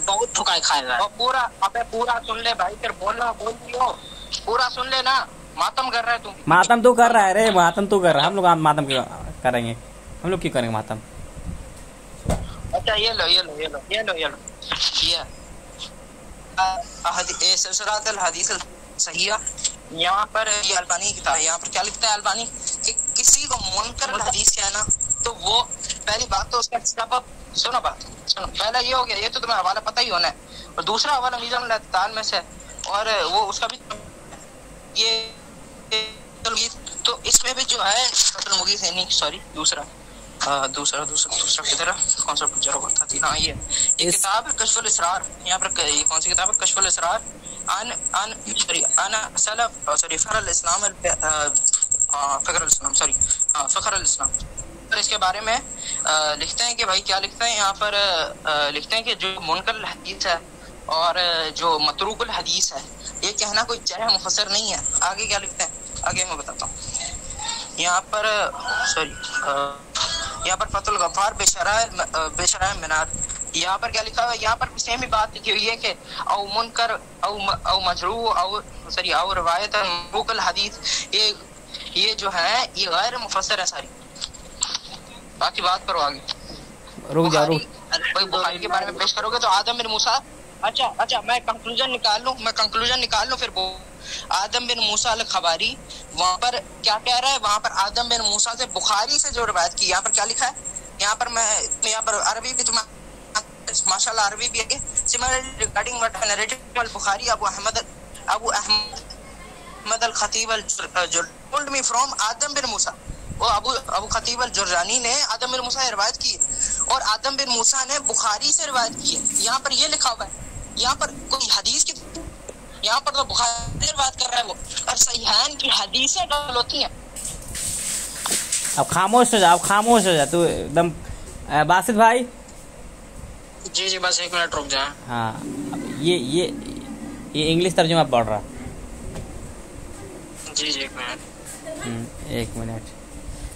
बहुत ठुकाई खाएगा। पूरा अबे पूरा सुन ले भाई, फिर बोलना बोल दियो, पूरा सुन ले ना। मातम कर रहा है तू, मातम तू कर रहा है रे, मातम तू कर रहा है। हम लोग मातम क्यों करेंगे? हम लोग क्यों करेंगे मातम? अच्छा ये लो ये लो ये लो ये लो ये लो ये सिलसिलातुल हदीस सहीहा। यहाँ पर ये अल्बानी किताब है। यहाँ पर क्या लिखता है अल्बानी कि किसी को मुनकर हदीस कहना तो वो पहली बात तो उसका सबब, सुनो बात सुनो, पहला ये हो गया, ये तो तुम्हें हवाला पता ही होना है। और दूसरा हवाला मीज़ानुल इत्तिदाल में से, और वो उसका भी ये तो इसमें भी जो है मुगीस है नहीं, सॉरी दूसरा किधर है, कौन सा जरूरत थी? हाँ ये किताब है कश्फुल इसरार। यहाँ पर ये कौन सी किताब है? कश्फुल इसरार फ़ख्र अल इस्लाम। इसके बारे में लिखते हैं कि भाई क्या लिखते हैं यहाँ पर, लिखते हैं कि जो मुनकर हदीस है और जो मतरूकुल हदीस है ये कहना कोई जरह मुफस्सर नहीं है। आगे क्या लिखते हैं, आगे मैं बताता हूँ। यहाँ पर यहाँ पर फतुल गफ्फार बेशराह मिनार, यहाँ पर क्या लिखा हुआ है? यहाँ पर सेम ही बात लिखी हुई है कि औ मुनकर औ मजरूह औ रवायत मतरूकुल हदीस, ये जो है ये गैर मुफस्सर है सारी। बाकी बात करो आगे। रुक जा, रुक। भाई बुखारी के बारे में पेश करोगे तो आदम बिन मूसा, अच्छा मैं कंक्लूजन निकाल लूं फिर आदम बिन मूसा अल खबारी वहाँ पर क्या कह रहा है? वहाँ पर आदम बिन मूसा से बुखारी से जो रवायत की, यहाँ पर क्या लिखा है? यहाँ पर अरबी भी तुम्हें माशाल्लाह अरबी भी है। Similarly regarding what narrated al Bukhari Abu Ahmad al Khatib al told me from Adam bin Musa. वो अबू खतीब अल जुर्रानी ने आदम बिन मूसा से रवायत की और आदम बिन मूसा ने बुखारी से रवायत की है। यहाँ पर ये लिखा हुआ है, यहाँ पर कोई हदीस की, यहाँ पर तो बुखारी से रवायत कर रहा है वो, और सहीहान की हदीसें डबल होती हैं। अब खामोश हो जा तू एकदम। बासित भाई जी बस 1 मिनट रुक जाए। हाँ, अब ये इंग्लिश तर्जुमा पढ़ रहा। जी 1 मिनट। 1 मिनट।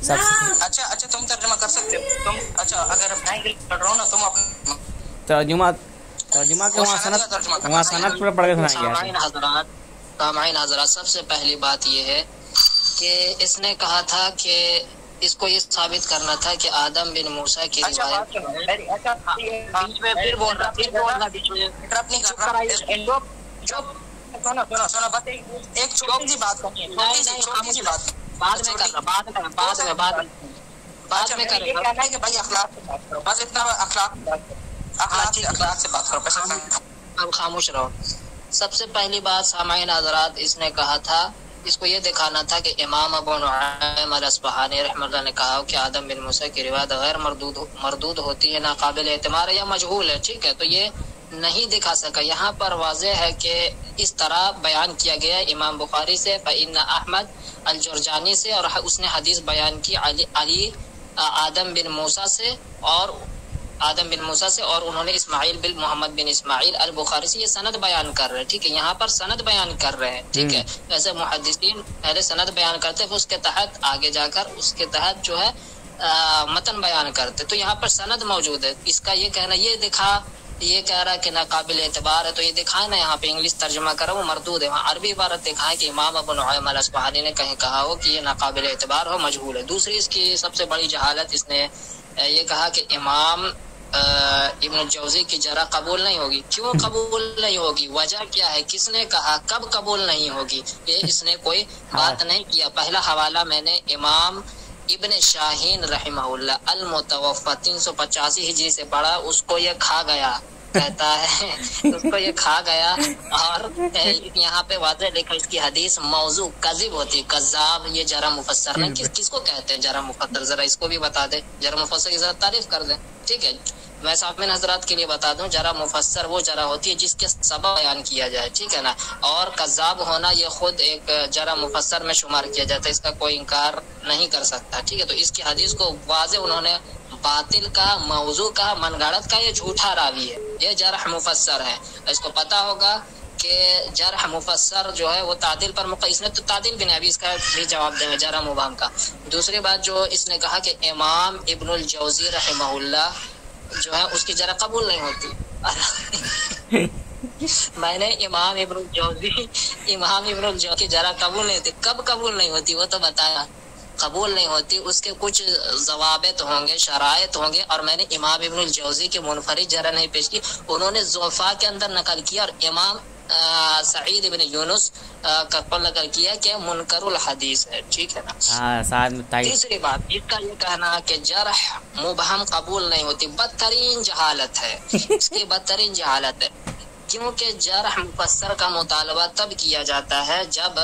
अच्छा तुम तर्जुमा कर सकते हो तुम। अच्छा अगर मैं इंग्लिश पढ़ रहा हूँ ना, तुम अपना तर्जुमा के वहाँ सनद पूरा पढ़ के सुनाएंगे। सामाईन हज़रात, सबसे पहली बात ये है कि इसने कहा था कि इसको ये साबित करना था कि आदम बिन मूसा की रिवायत। सुनो बस एक छोटी सी बात बाद में करेंगे भाई। अखलाक बस इतना, अखलाक से बात करो। अब खामोश रहो। सबसे पहली बात सामाईन हज़रात, इसने कहा था, इसको ये दिखाना था कि इमाम अबू नुअयम अल-अस्बहानी रहमतुल्लाह ने कहा कि आदम बिन मूसा की रिवायत गैर मरदूद होती है, नाकाबिल एतमार या मजहूल है। ठीक है, तो ये नहीं दिखा सका। यहाँ पर वाज़ेह है कि इस तरह बयान किया गया इमाम बुखारी से, फ़इन्न अहमद अल जुरजानी से, और उसने हदीस बयान की आदम बिन मूसा से, और उन्होंने इस्माइल बिन Mohammad bin Ismail al Bukhari से। ये सनद बयान कर रहे हैं। ठीक है, यहाँ पर सनद बयान कर रहे हैं। ठीक है, वैसे मुहद्दिसीन पहले सनद बयान करते हैं, उसके तहत आगे जाकर उसके तहत जो है मतन बयान करते। तो यहाँ पर सनद मौजूद है। इसका ये कहना, ये कह रहा है कि नाकाबिल एतबार है, तो ये दिखाए ना, यहाँ पे इंग्लिश तर्जुमा करा वो मरदूद है। वहाँ अरबी इबारत दिखाए कि इमाम अबू नुअयम अल-अस्बहानी ने कहीं कहा हो कि ये नाकाबिल एतबार हो, मजहूल है। दूसरी इसकी सबसे बड़ी जहालत, इसने ये कहा कि इमाम इब्न जौज़ी की जरा कबूल नहीं होगी। क्यों कबूल नहीं होगी? वजह क्या है? किसने कहा? कब कबूल नहीं होगी? ये इसने कोई बात नहीं किया। पहला हवाला मैंने इमाम इब्न शाहीन रहमहुल्लाह अल-मुतवफ़्फ़ा 385 हिजरी से पढ़ा। उसको ये खा गया, कहता है उसको ये खा गया। और यहाँ पे वाज़ेह लिखा, इसकी हदीस मौजू कज़िब होती है, कज़्ज़ाब। ये जरा मुफस्सर नहीं, किसको कहते हैं जरा मुफस्सर? जरा इसको भी बता दे, जरा मुफस्सर की जरा तारीफ कर दे। ठीक है, मैं सामने हज़रात के लिए बता दूं, जरा मुफस्सर वो जरा होती है जिसके सबब बयान किया जाए। ठीक है ना, और कज़्ज़ाब होना ये खुद एक जरा मुफस्सर में शुमार किया जाता है, इसका कोई इनकार नहीं कर सकता। ठीक है, तो इसकी हदीस को वाज़ेह उन्होंने बातिल का, मौजू का, मनगढ़ंत का, ये झूठा रावी है, ये जरह मुफस्सर है। इसको पता होगा कि जरह मुफस्सर जो है वो तादिल पर इसने तो तादिल भी नहीं, अभी इसका भी जवाब देंगे जरह मुबहम का। दूसरी बात जो इसने कहा कि इमाम इब्नुल जौजी रहमहुल्लाह जो है उसकी जरा कबूल नहीं होती। मैंने इमाम इब्नुल जौजी की जरा कबूल नहीं होती, कब कबूल नहीं होती वो तो बताया। कबूल नहीं होती, उसके कुछ जवाबित होंगे, शराइत होंगे, और मैंने इमाम इब्नुल जौजी की मुनफरिद जरा नहीं पेश की, उन्होंने ज़ुअफ़ा के अंदर नकल किया, और इमाम सईद इब्न यूनुस का नकल किया कि मुनकरुल हदीस है, ठीक है ना। तीसरी बात इसका ये कहना कि जरह मुबहम कबूल नहीं होती, बदतरीन जहालत है, इसकी बदतरीन जहालत है, क्योंकि जरह मुफस्सर का मुतालबा तब किया जाता है जब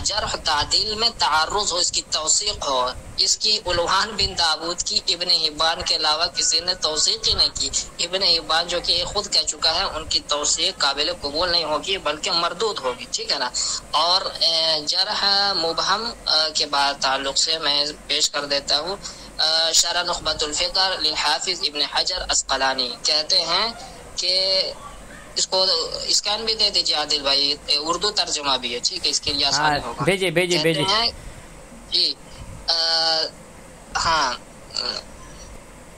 जरह तादील में तारुज़ हो, इसकी तौसीक हो। इसकी उलवान बिन दाऊद की इब्न हिब्बान के अलावा किसी ने तौसीक ही नहीं की। इब्न हिब्बान जो कि खुद कह चुका है उनकी तौसीक काबिल कबूल नहीं होगी बल्कि मरदूद होगी, ठीक है ना। और जरह मुबहम के बाद ताल्लुक से मैं पेश कर देता हूँ शरह नुख़बतुल फ़िक्र लिल हाफ़िज़ इब्न हजर अस्क़लानी कहते हैं कि इसको स्कैन भी दे दीजिए आदिल भाई, उर्दू तर्जुमा भी है, ठीक है, इसके लिए आसान होगा। भेजिए जी हाँ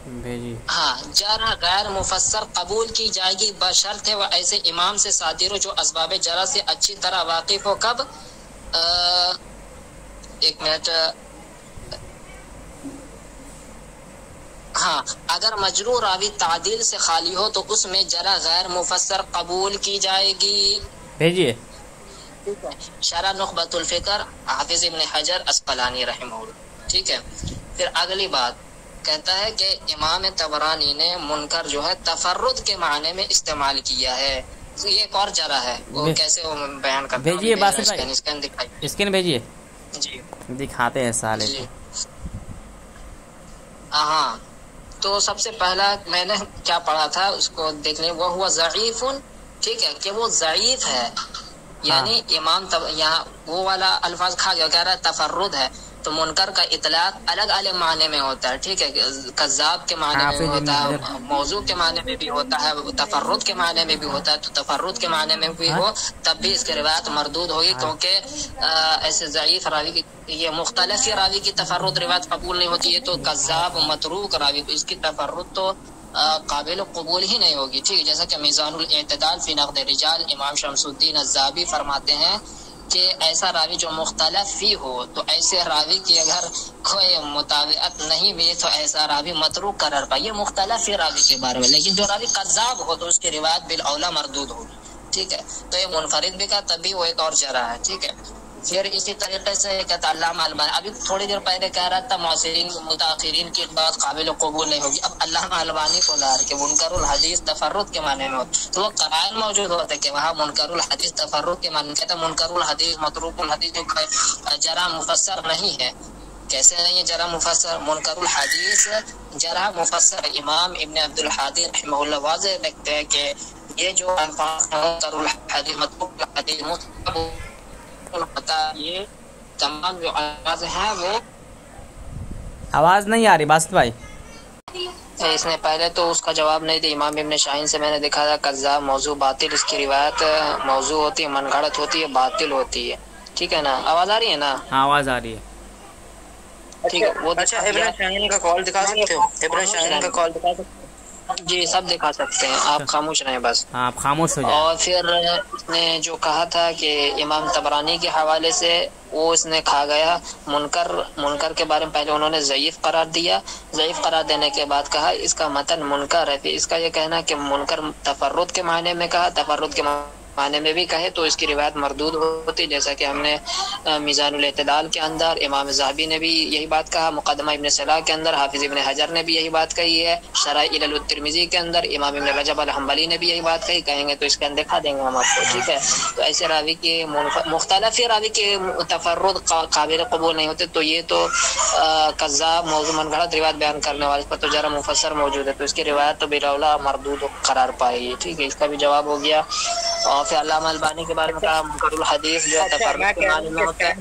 भेजिए। हाँ, जरा गैर मुफस्सर कबूल की जाएगी बशर्ते वह ऐसे इमाम से सादिर हो जो असबाब जरा से अच्छी तरह वाकिफ हो। कब? एक मिनट। हाँ, अगर मजरूर रावी तादील से खाली हो तो उसमें जरा गैर मुफस्सर कबूल की जाएगी। भेजिए। ठीक है, शरह नुख़बतुल फ़िक्र हाफिज इब्न हजर अस्क़लानी रहमहुल्लाह, ठीक है। फिर अगली बात कहता है कि इमाम तबरानी ने मुनकर जो है तफर्रुद के माने में इस्तेमाल किया है। तो ये एक और जरा है, वो कैसे वो बयान करते हैं। भेजिए बात स्कैन दिखाइए, स्कैन भेजिए जी, दिखाते हैं साले। हाँ, तो सबसे पहला मैंने क्या पढ़ा था उसको देख लें, वो हुआ ज़ईफ़ुन, ठीक है, कि वो ज़ईफ़ है, यानी इमाम तब यहाँ वो वाला अल्फाज खा गया, कह रहा है तफर्रुद है, तो मुनकर का इतलाक अलग अलग माने में होता है, ठीक है, कज़्ज़ाब के माने में होता है, मौजू के माने में भी होता है, तफर्रुद के माने में भी होता है। तो तफर्रुद के माने में भी हो तब भी इसकी रिवायत मरदूद होगी, क्योंकि ऐसे ज़ईफ़ रावी की ये मुख्तलिफ रावी की तफर्रुद रिवायत कबूल नहीं होती है। तो कज़्ज़ाब मतरूक रावी, तो इसकी तफर्रुद तो काबिल कबूल ही नहीं होगी, ठीक है। जैसा कि मीज़ानुल एतदाल फ़ी नक़्द रिजाल इमाम शम्सुद्दीन अज़्ज़ाबी फरमाते हैं कि ऐसा रावी जो मुख्तलफ फी हो, तो ऐसे रावी की अगर कोई मुताबिकत नहीं मिले तो ऐसा रावी मतरूक करार पाए, ये मुख्तलफ रावी के बारे में। लेकिन जो रावी कज़्ज़ाब हो तो उसकी रिवायत बिल औला मरदूद होगी, ठीक है। तो ये मुनफरिद भी का तभी वो एक और जरा है, ठीक है। फिर इसी तरीके से कहता अल्लामा अलबानी, अभी थोड़ी देर पहले कह रहा था मुअस्सिरीन मुताखिरीन की बात काबिल कबूल नहीं होगी, अब अल्लामा अलबानी को ला के मुनकरुल हदीस तफर्रुद के माने में होता, तो वो कराइन मौजूद होते कि वहाँ मुनकरुल हदीस तफर्रुद के माने कहता मुनकरुल हदीस मतरूकुल हदीस जो जरा मुफस्सर नहीं है। कैसे नहीं है जरा मुफस्सर? मुनकरुल हदीस जरा मुफस्सर। इमाम इब्न अब्दुल हादी रहमहुल्लाह वाज़ेह लिखते हैं कि ये जो अल्फाज मुनकरुल हदीस मतरूकुल हदीस पता, ये तमाम जो आवाज है वो आवाज नहीं आ रही बासित भाई। इसने पहले तो उसका जवाब नहीं दिया। इमाम इब्न शाहीन से मैंने देखा था कज़्ज़ाब मौजू बातिल, इसकी रिवायत मौजू होती है, मनगढ़ंत होती है, बातिल होती है, ठीक है ना। आवाज आ रही है ना? हाँ आवाज आ रही है, ठीक है। वो अच्छा, इब्न शाहीन का कॉल दिखा सकते हो? इब्न शाहीन का कॉल दिखा सकते हो? जी, सब दिखा सकते हैं, आप खामोश रहें बस। हाँ आप खामोश हो जाए। और फिर इसने जो कहा था कि इमाम तबरानी के हवाले से वो इसने खा गया मुनकर के बारे में पहले उन्होंने ज़ईफ़ करार दिया, ज़ईफ़ करार देने के बाद कहा इसका मतन मुनकर है। फिर इसका ये कहना कि मुनकर तफर्रुद के माने में कहा, तफर्रुद के माने में भी कहे तो इसकी रिवायत मरदूद होती, जैसा कि हमने मीज़ानुल एतदाल के अंदर इमाम ज़हाबी ने भी यही बात कहा, मुक़द्दमा इब्न सलाह के अंदर हाफिज़ इब्न हजर ने भी यही बात कही है, शरह इलल तिर्मिज़ी के अंदर इमाम इब्न रजब अल हंबली ने भी यही बात कही। कहेंगे तो इसके अंदर दिखा देंगे हम आपको, ठीक है। तो ऐसे रावी के मुख्तलिफ रावी के तफर्रुद काबिल कबूल नहीं होते, तो ये तो कज़्ज़ाब मौजू मनगढ़ंत रिवायत बयान करने वाले पर तो जरा मुफस्सर मौजूद है, तो इसकी रिवायत तो बिलौला मरदूद करार पाएगी, ठीक है। इसका भी जवाब हो गया। और फिर अल्लामा अलबानी के बारे में कहा मुनकरुल हदीस जो है तफर्रुद के माने में होता है।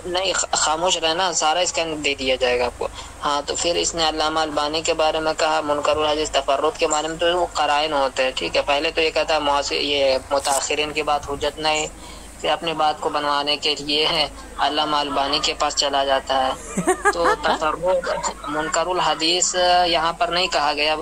नहीं, खामोश रहना, सारा स्कैन दे दिया जाएगा आपको। हाँ, तो फिर इसने अल्लामा अलबानी के बारे में कहा मुनकरुल हदीस तफर्रुद के बारे में, तो वो कराइन होते हैं, ठीक है। पहले तो ये कहता है ये मुताखिरीन की बात हुज्जत नहीं, फिर अपनी बात को बनवाने के लिए है अल्लामा अलबानी के पास चला जाता है। तो तफर्रुद मुनकरुल हदीस यहाँ पर नहीं कहा गया।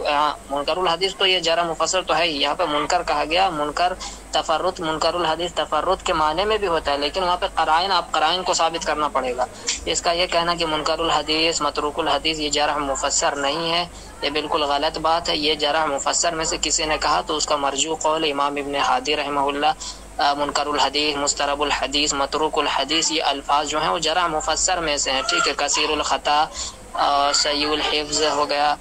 मुनकरुल हदीस तो ये जरा मुफस्सर तो है ही, यहाँ पे मुनकर कहा गया। मुनकर तफर्रुद, मुनकरुल हदीस तफर्रुद के माने में भी होता है, लेकिन वहाँ पे कराइन, आप कराइन को साबित करना पड़ेगा। इसका ये कहना कि मुनकरुल हदीस मतरूकुल हदीस ये जरह मुफस्सर नहीं है, ये बिल्कुल गलत बात है। ये जरह मुफस्सर में से किसी ने कहा तो उसका मरजू कौल इमाम इब्न हादी रहमहुल्लाह, मुनकरुल हदीस, मुस्तरबुल हदीस, मतरूकुल हदीस, ये अल्फाज जो हैं वो जरह मुफस्सर में से हैं, ठीक है। कसीरुल खता, सय्युल हिफ्ज हो गया,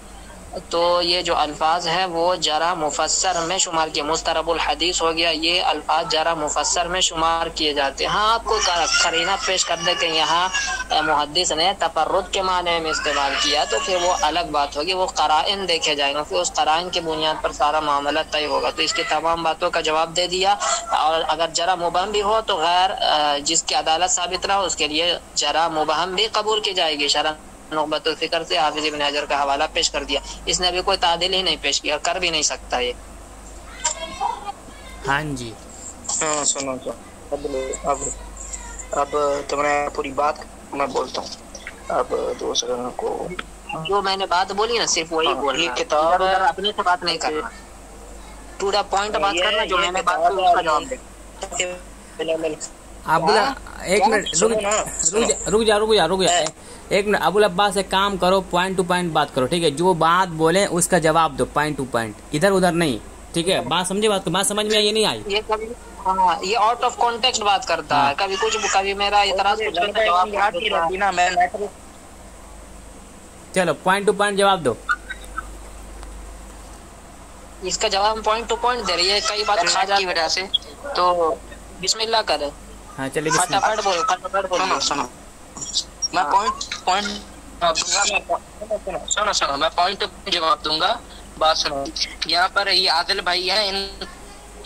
तो ये जो अल्फाज है वो जरा मुफस्सर में शुमार किए। मुस्तरबुल हदीस हो गया, ये अल्फाज जरा मुफस्सर में शुमार किए जाते हैं। हाँ, आपको करीना पेश कर दे कि यहाँ मुहद्दिस ने तफर्रुद के माने में इस्तेमाल किया, तो फिर वो अलग बात होगी, वो कराइन देखे जाएंगे, फिर उस कराइन की बुनियाद पर सारा मामला तय होगा। तो इसकी तमाम बातों का जवाब दे दिया। और अगर जरा मुबहम भी हो तो गैर जिसकी अदालत साबित रहा उसके लिए जरा मुबहम भी कबूल की जाएगी। शरह नुक़बतुल फ़िक्र से हाफिज़ इब्न हजर का हवाला पेश कर दिया। इसने अभी कोई तादिल ही नहीं पेश किया, कर भी नहीं सकता ये। हाँ जी, हाँ सुनो तो अब तुमने पूरी बात मैं बोलता हूँ। अब दूसरों को जो मैंने बात बोली ना सिर्फ वही बोलना, ये किताब अपने से बात नहीं करना, टू द पॉइंट बात करना। जो मैंने बात की उसका जवाब दे। अबुल एक मिनट रुक जा एक मिनट। अबुल अब्बास एक काम करो, पॉइंट टू पॉइंट बात करो, ठीक है। जो बात बोले उसका जवाब दो, पॉइंट टू पॉइंट, इधर उधर नहीं, ठीक है। बात समझे, बात समझ में आई, ये नहीं आई। ये कभी हाँ, ये आउट ऑफ कॉन्टेक्स्ट बात करता है, कभी कुछ, कभी मेरा इतराज कुछ करता है, जवाब चलो पॉइंट टू पॉइंट जवाब दो। इसका जवाब हम पॉइंट टू पॉइंट दे रही है, कई बात खाजा की वजह से। तो बिस्मिल्लाह करे। हाँ चलिए, फटाफट बोलो। सुनो मैं पॉइंट जवाब दूंगा। बात सुनो, यहाँ पर ये आदिल भाई है,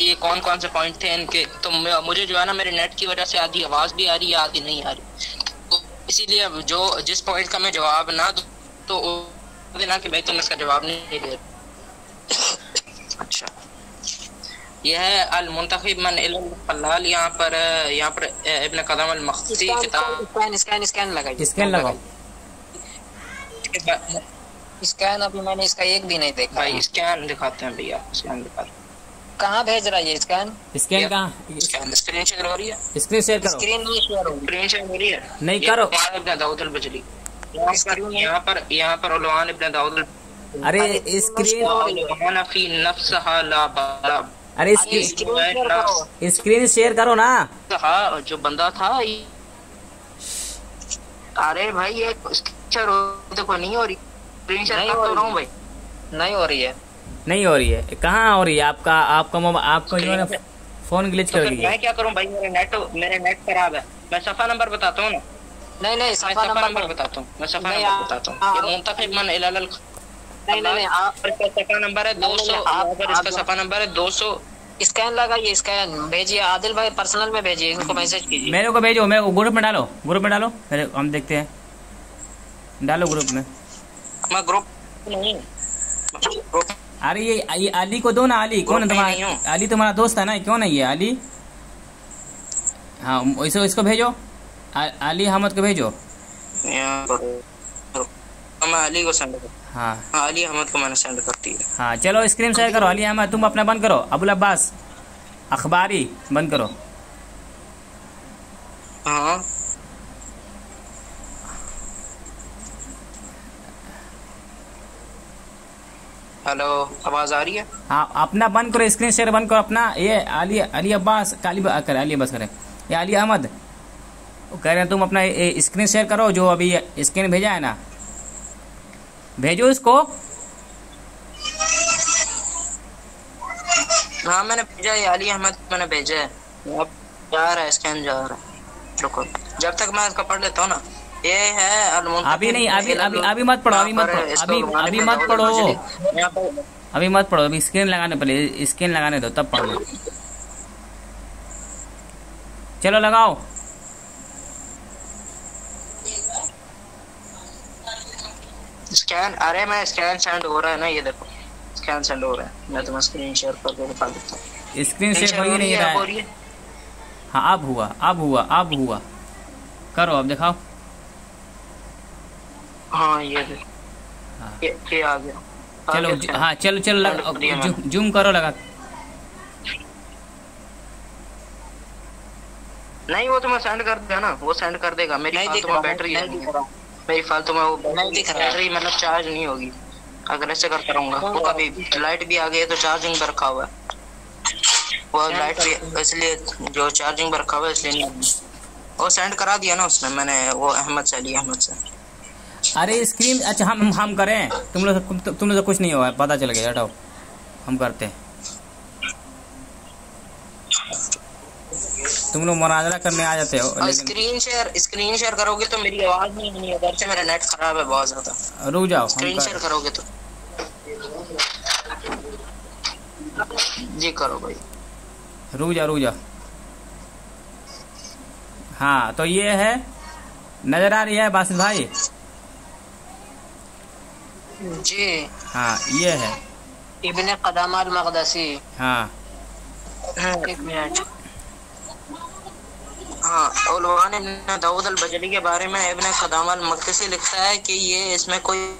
ये कौन कौन से पॉइंट थे इनके, तो मुझे जो है ना मेरे नेट की वजह से आधी आवाज भी आ रही है, आधी नहीं आ रही, तो इसीलिए जो जिस पॉइंट का मैं जवाब ना दूं तो देना कि भाई तुम इसका जवाब नहीं दे। अच्छा, यह है अल मुंतखब मन इल्म फलाल। यहाँ पर इब्न कदम अल मख्सी किताब स्कैन लगाइए, स्कैन अभी मैंने इसका एक भी नहीं देखा भाई। स्कैन दिखाते हैं भैया, स्कैन दिखाते। कहाँ भेज रहा है ये स्कैन? स्कैन कहाँ? स्क्रीन शेयर हो रही है, स्क्रीन शेयर करो। स्क्रीन नहीं शेयर हो, स्क्रीन शेयर हो रही है, नहीं करो। दाऊद अल बजली यहाँ पर उलवान इब्न दाऊद। अरे स्क्रीन, अरे स्क्रीन शेयर करो ना। जो बंदा था, अरे भाई ये देखो नहीं हो रही, नहीं हो रही है, नहीं हो रही है। कहाँ हो रही है? आपका इन्होंने फोन ग्लिच कर दिया। मैं क्या करूँ भाई, मेरे नेट खराब है। मैं सफा नंबर बताता हूँ ना। नहीं सफा नंबर बताता हूँ, मैं सफा नंबर बताता हूँ। ये मुंतखब मन इल्ल नहीं आप सफा नंबर है 200, इसका सफा नंबर है 200। स्कैन लगाइए, स्कैन भेजिए, आदिल भाई पर्सनल में भेजिए, इनको मैसेज कीजिए। मेरे को भेजो, मेरे को ग्रुप में डालो, मेरे हम देखते हैं, डालो ग्रुप में। मैं ग्रुप नहीं, अरे ये अली को दो ना। अली कौन है तुम्हारा? अली तुम्हारा दोस्त है ना, क्यों नहीं है अली? हाँ इसको भेजो, अली अहमद को भेजो। मैं अली को सेंड कर। हाँ अली अहमद को मैंने सेंड कर दिया। हाँ चलो स्क्रीन शेयर करो। अली अहमद तुम अपना बंद करो, अबुल अब्बास अखबारी बंद करो। हाँ हेलो, आवाज आ रही है? हाँ अपना बंद करो, स्क्रीन शेयर बंद करो अपना। ये अली अब्बास अली अब्बास करे, ये अली अहमद कह रहे हैं तुम अपना स्क्रीन शेयर करो, जो अभी स्क्रीन भेजा है ना, भेजो इसको। हाँ मैंने भेजा है, अली अहमद मैंने भेजा है। अब जा रहा है, स्कैन जा रहा है। रुको जब तक मैं इसका पढ़ लेता हूँ ना। ये है अभी नहीं, अभी मत पढ़ो, अभी मत पढ़ो, अभी स्क्रीन लगाने, पहले स्क्रीन लगाने दो तब पढ़ो। चलो लगाओ। स्कैन, अरे मैं स्कैन सेंड हो रहा है ना, ये देखो स्कैन सेंड हो रहा है, मैं तुम्हें स्क्रीन शेयर करके दिखा देता हूँ। स्क्रीन शेयर हो ही नहीं रहा है। हाँ अब हुआ, अब हुआ, अब हुआ, करो अब दिखाओ। हाँ ये देखो, हाँ। ये आ गया। चलो हाँ चलो चलो लगा, जूम करो लगा। नहीं वो तुम्हें सेंड कर देगा ना, वो सेंड कर देगा। मेरी फालतू में बैटरी है, मेरी फालतू में वो बैटरी मतलब चार्ज नहीं होगी अगर ऐसे करता रहूंगा। वो कभी लाइट भी आ गई तो चार्जिंग पर रखा हुआ है, वो लाइट भी इसलिए जो चार्जिंग पर रखा हुआ है इसलिए नहीं। वो सेंड करा दिया ना उसने, मैंने वो अहमद से, अली अहमद से। अरे स्क्रीन, अच्छा हम करें, तुम लोग तो कुछ नहीं हुआ, पता चल गया, हटाओ हम करते हैं। तुम लोग मुनाजरा करने आ जाते हो। स्क्रीन शेयर करोगे तो मेरी आवाज नहीं आनी है, उधर से मेरा नेट खराब है बहुत ज्यादा। रुक जाओ, स्क्रीन शेयर करोगे तो जी करो भाई। रुक जा। हाँ तो ये है, नजर आ रही है बासित भाई? जी हाँ ये है इब्ने क़दामा अल-मक़दसी। हाँ एक मिनट। हाँ उलवान इब्न दाऊद अल-बजली के बारे में इब्ने क़दामा अल-मक़दसी लिखता है कि ये इसमें कोई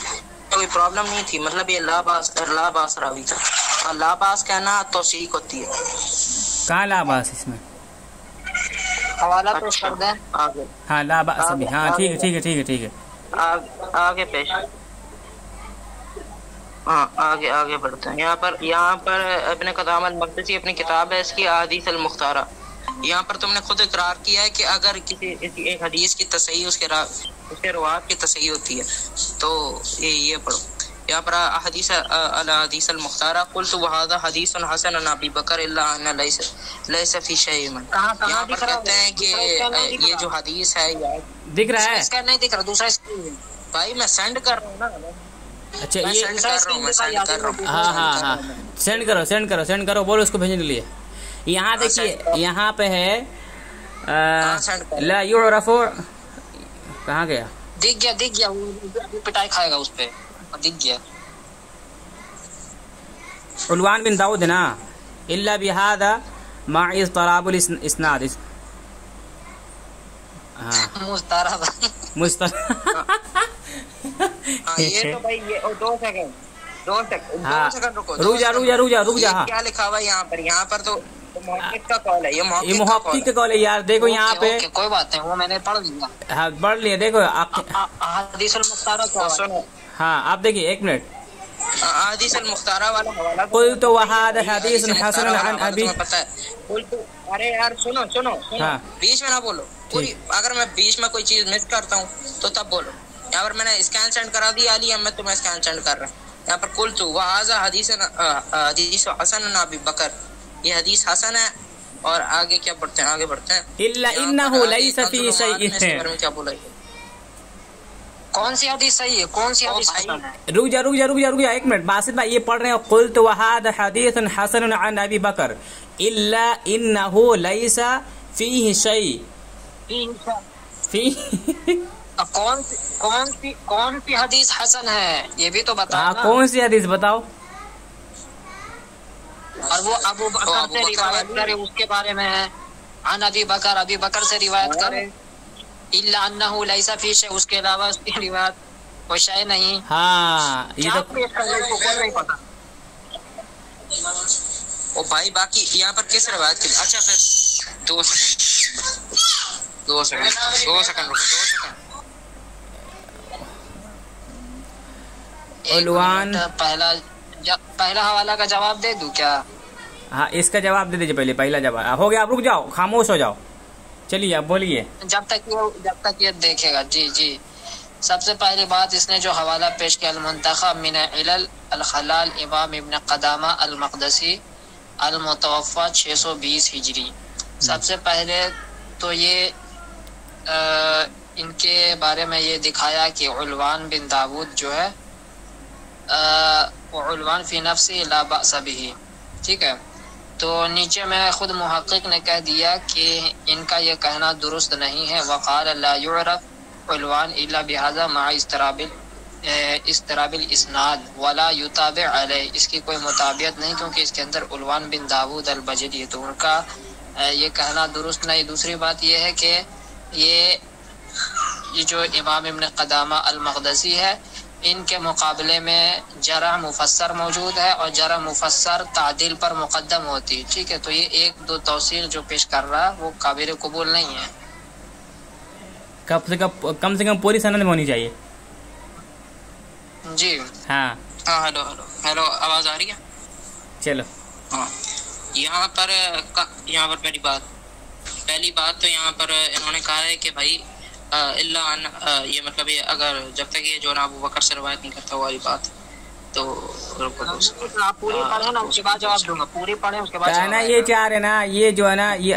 प्रॉब्लम नहीं थी, मतलब ये लाबास रावी था। और लाबास कहना तौसीक होती है। कहाँ लाबास इसमें? हवाला पेश कर दें आगे। हाँ लाबास अभी, हाँ ठीक है आगे पेश। हाँ आगे बढ़ते हैं। यहाँ पर इब्ने क़दामा अल-मक़दसी अपनी किताब है इसकी अहादीस अल-मुख्तारा, यहाँ पर तुमने खुद इकरार किया है कि अगर किसी एक हदीस की तसही उसके रवात की तसही होती है तो ये पढ़ो। यहाँ पर अहदीस अल-मुख्तारा कुल्तु वहादा हदीसन हसन अन अबी बकर इल्ला अन लैसा फी शैइन। यहाँ पर कहते हैं कि ये जो हदीस है दिख रहा है, इसका नहीं दिख रहा, दूसरा स्क्रीन भाई मैं सेंड कर रहा हूँ ना। अच्छा मैं ये सेंड कर रहा हूँ। हाँ सेंड करो, बोलो उसको भेजने के लिए। यहाँ देखिए, यहाँ पे है ला युरफु, कहाँ गया? दिख गया वो पिटाई खाएगा उस पे, दिख गया। उलवान बिन दाऊद ना इल्ला बिहादा माइज तराबुल इस्नाद। हाँ ये तो भाई ये दो सेकंड रुक जा। हाँ क्या लिखा हुआ है यहाँ पर तो मुहक्किक का कॉल है, ये मुहक्किक का कॉल है यार। देखो यहाँ पे कोई बात नहीं, वो मैंने पढ़ लिया। हाँ पढ़ लिया, देखो हदीस अल-मुख्तारा क्या है? हाँ आप देखिए, एक मिनट। हदीस अल-मुख्तारा वाला हवाला कुल तो वहाद हदीस हसन अन अबी। पता है कुल तो, अरे यार सुनो हाँ। बीच में ना बोलो पूरी, अगर मैं बीच में कोई चीज मिस करता हूँ तो तब बोलो। यहाँ पर मैंने स्कैन सेंड करा दिया अली, मैं तुम्हें स्कैन सेंड कर रहा हूँ। यहाँ पर कुल तो वहाजा हदीस हसन अन अबी बकर, ये हदीस हसन है। और आगे क्या पढ़ते हैं, इल्ला इन्नहु लैसा फी शैइन। क्या बोला? कौन सी हदीस सही है, कौन सी हदीस हसन है? रुक जा एक मिनट। बासित भाई ये पढ़ रहे हो, कुल तो वहाद हदीसन हसन अन अबी बकर इल्ला इन्नहु लैसा फीहि शै। कौन सी हदीस हसन है ये भी तो बताओ ना। कौन सी हदीस बताओ? और वो अबू बकर से रिवायत करे उसके बारे में है, अन अबी बकर से रिवायत करे, इल्ला अन्नहु लैसा फी शै, उसके अलावा उसकी रिवायत कोई शय नहीं। हाँ ये तो नहीं पता। ओ भाई बाकी यहाँ पर किस रिवायत की? अच्छा फिर दो सेकंड रुको। उलवान पहला हवाला का जवाब दे दूं क्या? हाँ इसका जवाब दे दीजिए पहले, पहला जवाब हो गया। आप रुक जाओ, खामोश हो जाओ, चलिए आप बोलिए। जब तक ये देखेगा। जी सबसे पहली बात, इसने जो हवाला पेश किया अल-मुंतखब मिन इलल अल-खलाल इमाम इब्न क़दामा अल-मक़दसी अल-मुतवफ़ा 620 हिजरी। सबसे पहले तो ये इनके बारे में ये दिखाया कि उलवान बिन दाऊद जो है उलवान फी नफ्सी ला बअस बिही, ठीक है। तो नीचे में खुद मुहक्किक ने कह दिया कि इनका ये कहना दुरुस्त नहीं है। वक़ाल ला युरफ उलवान इल्ला बिहाज़ा मा इस्तराबिल इस्तराबिल इसनाद वला युताबे अलैह, इसकी कोई मुताबियत नहीं क्योंकि इसके अंदर उलवान बिन दाऊद अल बजली, तो उनका ये कहना दुरुस्त नहीं। दूसरी बात ये है कि ये जो इमाम इब्न क़दामा अल मक़दसी है, इनके मुकाबले में जरा मुफस्सर मौजूद है और जरा मुफस्सर तादिल पर मुक़द्दम होती है, ठीक है। तो ये एक दो तौसीक़ जो पेश कर रहा है वो काबिल कबूल नहीं है। कम से कम पूरी सनद में होनी चाहिए। जी हाँ हाँ, हेलो हेलो हेलो, आवाज़ आ रही है? चलो। हाँ, यहाँ पर पहली बात तो यहाँ पर इन्होंने कहा है कि भाई ये मतलब ये अगर जब तक ये जो ना अबू बकर से रवायत नहीं करता वाली बात, तो आप पूरी पढ़े ना, उसके बाद जवाब दूंगा। पूरी पढ़े उसके बाद ना ये चाह रहे ना, ये जो है ना ये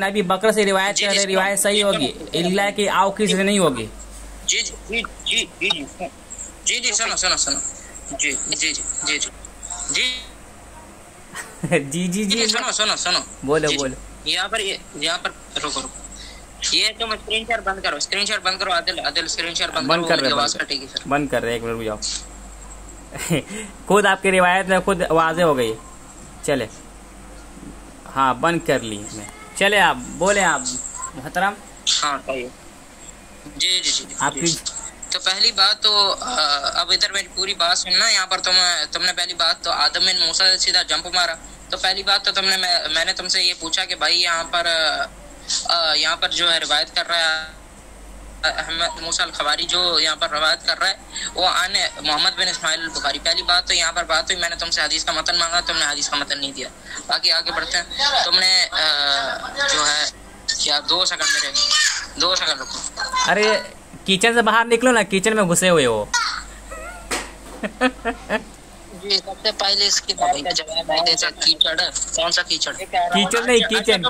अबी बकर से रिवायत कर रहे, रिवायत सही होगी इल्ला कि आओ किसी से नहीं होगी। जी जी जी जी जी जी जी, सुनो सुनो सुनो, जी जी जी जी जी जी जी जी, सुनो सुनो सुनो, बोलो बोलो। यहाँ पर रुको रुको, ये तुम स्क्रीनशॉट बंद करो, स्क्रीनशॉट बंद करो, आदिल स्क्रीनशॉट बंद कर रहे, आवाज कटेगी फिर। बंद कर रहे, एक मिनट रुक जाओ। खुद आपकी रिवायत में खुद वाज़े हो गई। चले, हाँ बंद कर ली मैं। चले आप बोले, आप मोहतरम। हाँ सही, जी जी जी आपकी तो पहली बात तो अब इधर मेरी पूरी बात सुनना। यहाँ पर तुमने पहली बात तो आदम बिन मूसा से सीधा जंप मारा। तो पहली बात तो मैंने तुमसे ये पूछा कि भाई यहाँ पर जो है रिवायत कर रहा है अहमद मूसा अल खवारी, जो यहाँ पर रवायत कर रहा है वो आने Mohammad bin Ismail al Bukhari. पहली बात तो यहाँ पर बात हुई, मैंने तुमसे हदीस का मतन मांगा, तुमने हदीस का मतन नहीं दिया। बाकी आगे बढ़ते हैं। तुमने जो है क्या 2 सेकंड रुको। अरे किचन से बाहर निकलो ना, किचन में घुसे हुए हो। जी, सबसे पहले इसकी बात का जवाब नहीं देता। कीचड़, कौन सा कीचड़? कीचड़ नहीं, किचन।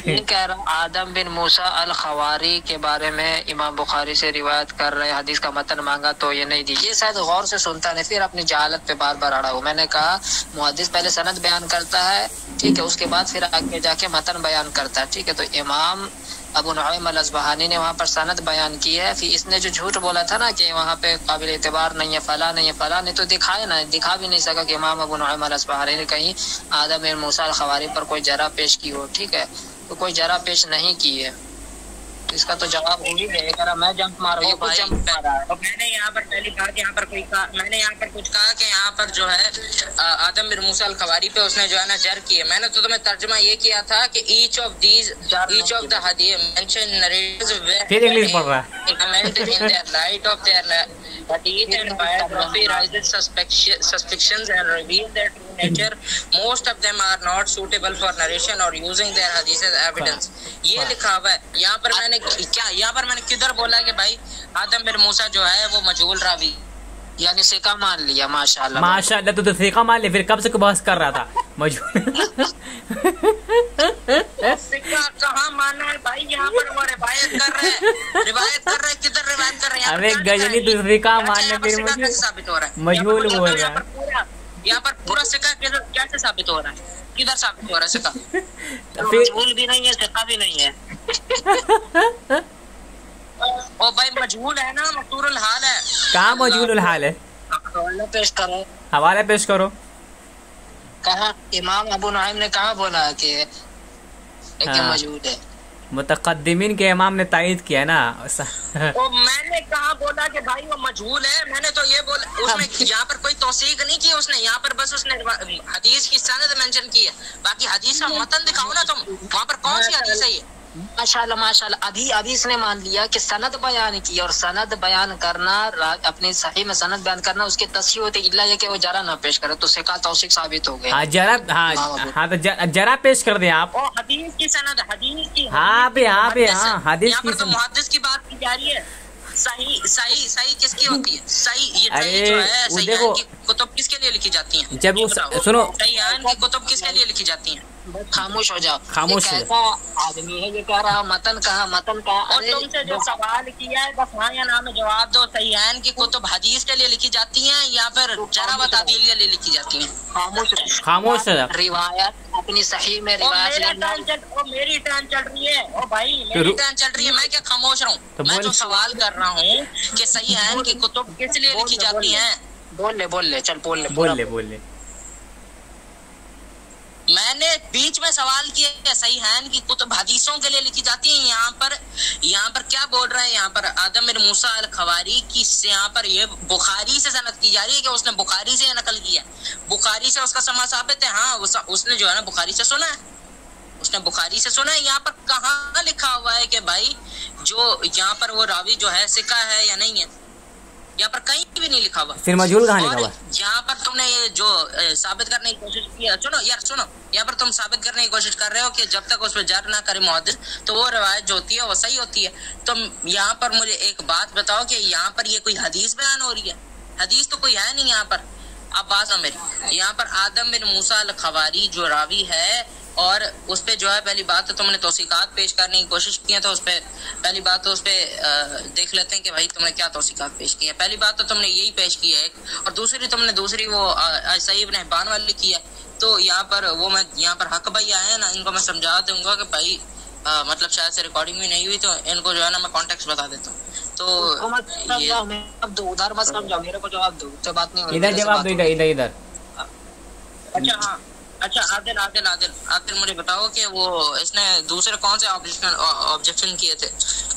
ये कह रहा आदम बिन मूसा अल खवारी के बारे में इमाम बुखारी से रिवायत कर रहे, हदीस का मतन मांगा तो ये नहीं दी। ये शायद गौर से सुनता नहीं, फिर अपनी जहालत पे बार बार अड़ा हो। मैंने कहा मुहद्दिस पहले सनद बयान करता है, ठीक है, उसके बाद फिर आगे जाके मतन बयान करता है, ठीक है। तो इमाम अबू नुअयम अल अस्बहानी ने वहाँ पर सनद बयान की है। फिर इसने जो झूठ बोला था ना कि वहाँ पे काबिल एतबार नहीं है, फला नहीं है, फला नहीं, तो दिखाए ना, दिखा भी नहीं सका कि इमाम अबू नुअयम अल अस्बहानी ने कहीं आदम बिन मूसा अल खवारी पर कोई जरा पेश की हो, ठीक है। तो कोई जरा पेश नहीं की है, तो इसका तो जवाब हो ही गया। मैं जंप मारा, ये कुछ जंप मारा है। मैंने यहाँ पर पहली बात मैंने यहाँ पर कुछ कहा कि यहाँ पर जो है आदम बिन मूसा अल खवारी पे उसने जो है ना जर की है। मैंने तो तुम्हें तर्जुमा ये किया था कि ईच ऑफ द हदीस मेंशन नरेटिव्स फिर इंग्लिश पढ़ रहा है। comment in the light of their hadith and biography raises suspicions and reveal their true nature. Most of them are not suitable for narration or using their hadith as evidence. ये लिखा हुआ है यहाँ पर। मैंने किधर बोला कि भाई आदम बिन मूसा जो है वो मजहूल रावी, यानी सिका मान लिया। माशाल्लाह माशाल्लाह, तो सिका मान लिया। फिर कब से बहस कर रहा था मजहूल? सिका कहाँ मानना है भाई? यहाँ पर वो रिवायत कर रहे हैं, किधर रिवायत कर रहे हैं? अरे गजनी, तो सिका मानने फिर साबित हो रहा है, मजहूल बोल रहा है। यहाँ पर पूरा सिका कैसे साबित हो रहा है? किधर साबित हो रहा है सिका? मजहूल भी नहीं है, सिका भी नहीं है। ओ भाई मजहूल है ना, मस्तूरुल हाल है। कहाँ मजहूल हाल है? हवाला पेश करो। कहा इमाम अबू नुअयम ने कहा बोला कि मजहूल है? मुतक़द्दिमीन के इमाम ने तायीद किया ना। तो मैंने कहा बोला कि भाई वो मजहूल है? मैंने तो ये बोला, उसने यहाँ पर कोई तौसीक नहीं की उसने, यहाँ पर बस उसने हदीस की सनद मेंशन की है। बाकी हदीस का मतन दिखाओ ना तुम, वहाँ पर कौन सी हदीस है ये? माशाल्लाह माशाल्लाह, अभी इसने मान लिया कि सनद बयान की, और सनद बयान करना, अपनी सही में सनद बयान करना उसके तस्हीह होती, इल्ला ये कि वो जरा ना पेश करे तो सिका तौसीक साबित हो गया। हाँ तो जरा पेश कर दें आप। हदीस की सनद, हदीस की, हाँ हदीस की। तो मुहद्दिस की बात की जा रही है। सही किसकी होती है? सही ये अरे जो है, देखो कुतुब किसके लिए लिखी जाती हैं? जब वो सुनो, सहीहान की कुतुब किसके लिए लिखी जाती हैं? खामोश हो जाओ। खामोश ये कैसा आदमी है, ये कह रहा मतन कहा मतन कहा। और तुमसे जो सवाल किया है बस हाँ या ना में जवाब दो। सहीहैन की कुतुब हदीस के लिए लिखी जाती हैं या फिर जरा व तादील के लिए लिखी जाती हैं? खामोश रहे, खामोश है। रिवायत अपनी सही में रिवायत लेना। मेरी टर्न चल रही है ओ भाई, मेरी टर्न चल रही है, मैं क्या खामोश रहूं? तो मैं जो सवाल कर रहा हूँ कि सहीहैन की कुतुब किस लिए लिखी जाती हैं? बोल ले चल बोल ले। मैंने बीच में सवाल किया सहीहैन की कुतुब हदीसों के लिए लिखी जाती है। यहाँ पर क्या बोल रहा है? यहाँ पर आदम बिन मूसा अल खवारी की यहाँ पर ये बुखारी से सनद की जा रही है कि उसने बुखारी से नकल किया, बुखारी से उसका समा साबित है। हाँ उसने जो है ना बुखारी से सुना है, उसने बुखारी से सुना है। यहाँ पर कहाँ लिखा हुआ है कि भाई जो यहाँ पर वो रावी जो है सिका है या नहीं है? यहाँ पर कहीं भी नहीं लिखा हुआ। फिर मजहूल कहाँ लिखा हुआ? यहाँ पर तुमने ये जो साबित करने की कोशिश की है, सुनो, यहाँ पर तुम साबित करने की कोशिश कर रहे हो कि जब तक उसमें जर ना करे मुहद्दिस तो वो रवायत जो होती है वो सही होती है। तुम यहाँ पर मुझे एक बात बताओ कि यहाँ पर ये कोई हदीस बयान हो रही है? हदीस तो कोई है नहीं यहाँ पर। अब बात सुनो मेरी, यहाँ पर आदम बिन मूसा अल खवारी जो रावी है और उस पे जो है पहली बात तो तुमने तौसीकात पेश करने की कोशिश की है, तो उस पे पहली बात तो उस पे देख लेते हैं कि भाई तुमने क्या तौसीकात पेश की है। पहली बात तो तुमने यही पेश की है और दूसरी वो सही इब्न हिब्बान वाली की है। तो यहाँ पर वो मैं यहाँ पर हक भाई आए हैं ना, इनको मैं समझा दूंगा कि भाई मतलब शायद से रिकॉर्डिंग भी नहीं हुई तो इनको जो है ना मैं कॉन्टेक्स्ट बता देता हूँ। तो ये उधर मत समझाओ, मेरे को जवाब दो, तो बात नहीं हो रही। इधर जवाब दो, इधर। अच्छा हाँ, अच्छा आदिल मुझे बताओ कि वो इसने दूसरे कौन से ऑब्जेक्शन किए थे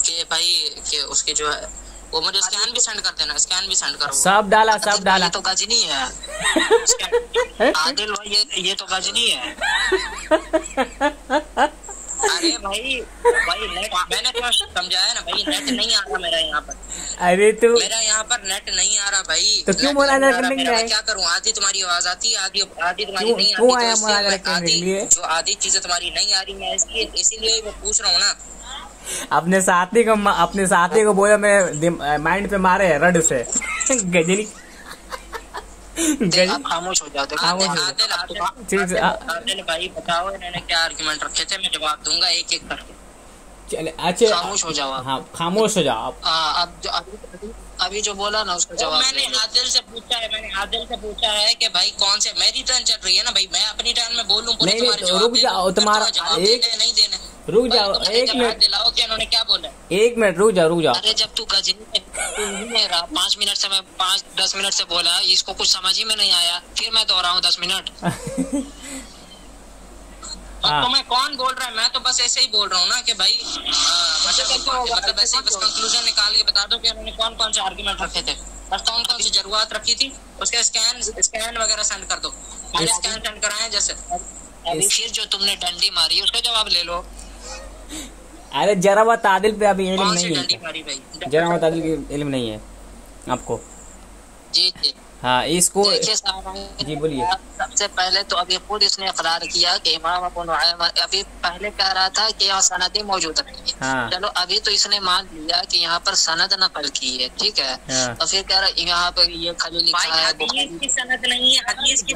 कि भाई कि उसके जो है वो मुझे स्कैन भी सेंड कर देना, स्कैन भी सेंड करो। सब डाला ये तो गजनी है आदिल भाई, ये तो गजनी है। अरे भाई नेट मैंने तो समझाया ना भाई, नेट नहीं आ रहा मेरा यहाँ पर। अरे तो मेरा यहाँ पर नेट नहीं आ रहा भाई, तो क्यों मुनाज़रा करने के लिए? क्या करूँ? आधी तुम्हारी आवाज आती है, आधी तुम्हारी नहीं आती। जो आधी चीजें तुम्हारी नहीं आ रही, मैं इसीलिए मैं पूछ रहा हूँ ना। अपने साथी को बोला मैं माइंड पे मारे रड से गजनी। खामोश हो जाओ। आदिल भाई बताओ इन्होंने क्या आर्गुमेंट रखे थे, मैं जवाब दूंगा एक एक करके। चले अच्छा खामोश हो जाओ। हाँ खामोश हो जाओ आप। अभी जो बोला ना उसका जवाब मैंने आदिल से पूछा है कि भाई कौन से मेरी टर्न चल रही है ना भाई, मैं अपनी टर्न में बोलूं पूरे तुम्हारे जवाब रुक जाओ, तुम्हारा नहीं देने रुक जाओ, एक मिनट दिलाओ कि उन्होंने क्या बोला। एक मिनट रुक जाओ। अरे जब तू गजनी 5 मिनट से मैं 5-10 मिनट से बोला, इसको कुछ समझ ही में नहीं आया, फिर मैं दोहराऊं 10 मिनट। तो मैं कौन बोल रहा है? मैं तो बस ऐसे ही बोल रहा हूँ ना कि भाई मतलब ऐसे बस कंक्लूजन निकाल के बता दो कि उन्होंने कौन कौन से आर्गुमेंट रखे थे और कौन कौन सी जरूरत रखी थी, उसके स्कैन वगैरह सेंड कर दो। स्कैन सेंड कराए जैसे अभी फिर जो तुमने डंडी मारी उसका जवाब ले लो। अरे जरा वो तादिल पे अभी इल्म नहीं डंडी मारी भाई? जरा वो तादिल की इल्म नहीं है आपको? जी हाँ इसको जी बोलिए। सबसे पहले तो अभी खुद इसने इकरार किया कि इमाम अबू नुअयम अभी पहले कह रहा था कि यहाँ सनदें मौजूद नहीं है। हाँ। चलो अभी तो इसने मान लिया कि यहाँ पर सनद नकल की है, ठीक है। हाँ। तो फिर कह रहा है यहाँ पर ये खाली लिखा है हदीस की सनद नहीं है, हदीस की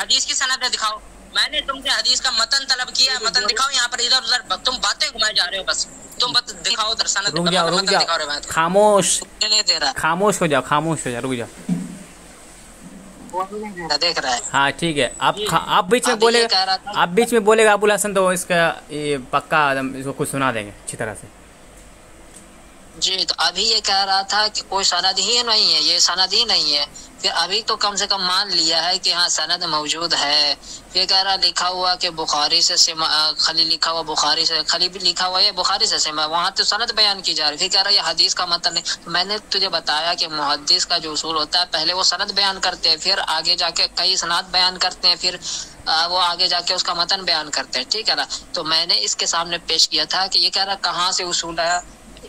हदीस की सनद दिखाओ। मैंने तुमसे हदीस का मतन तलब किया, मतन दिखाओ। यहाँ पर इधर उधर तुम बातें घुमाए जा रहे हो, बस तुम दिखाओ उधर सनद। रुक जाओ, खामोश दे रहा, खामोश हो जाओ, रुक जाओ। देख रहा है। हाँ ठीक है, आप बीच में बोलेगा अबुल हसन तो इसका ये पक्का इसको कुछ सुना देंगे अच्छी तरह से। जी तो अभी ये कह रहा था कि कोई सनद ही नहीं है, ये सनद ही नहीं है। फिर अभी तो कम से कम मान लिया है कि हाँ सनद मौजूद है। फिर कह रहा लिखा हुआ कि बुखारी से खली लिखा हुआ, बुखारी से खली भी लिखा हुआ है, बुखारी से सिमा, वहाँ तो सनद बयान की जा रही। फिर कह रहा ये हदीस का मतलब नहीं। तो मैंने तुझे बताया कि मुहद्दिस का जो उसूल होता है, पहले वो सनद बयान करते हैं, फिर आगे जाके कई सनाद बयान करते हैं, फिर वो आगे जाके उसका मतन बयान करते हैं, ठीक है ना। तो मैंने इसके सामने पेश किया था कि ये कह रहा कहाँ से उसूल आया,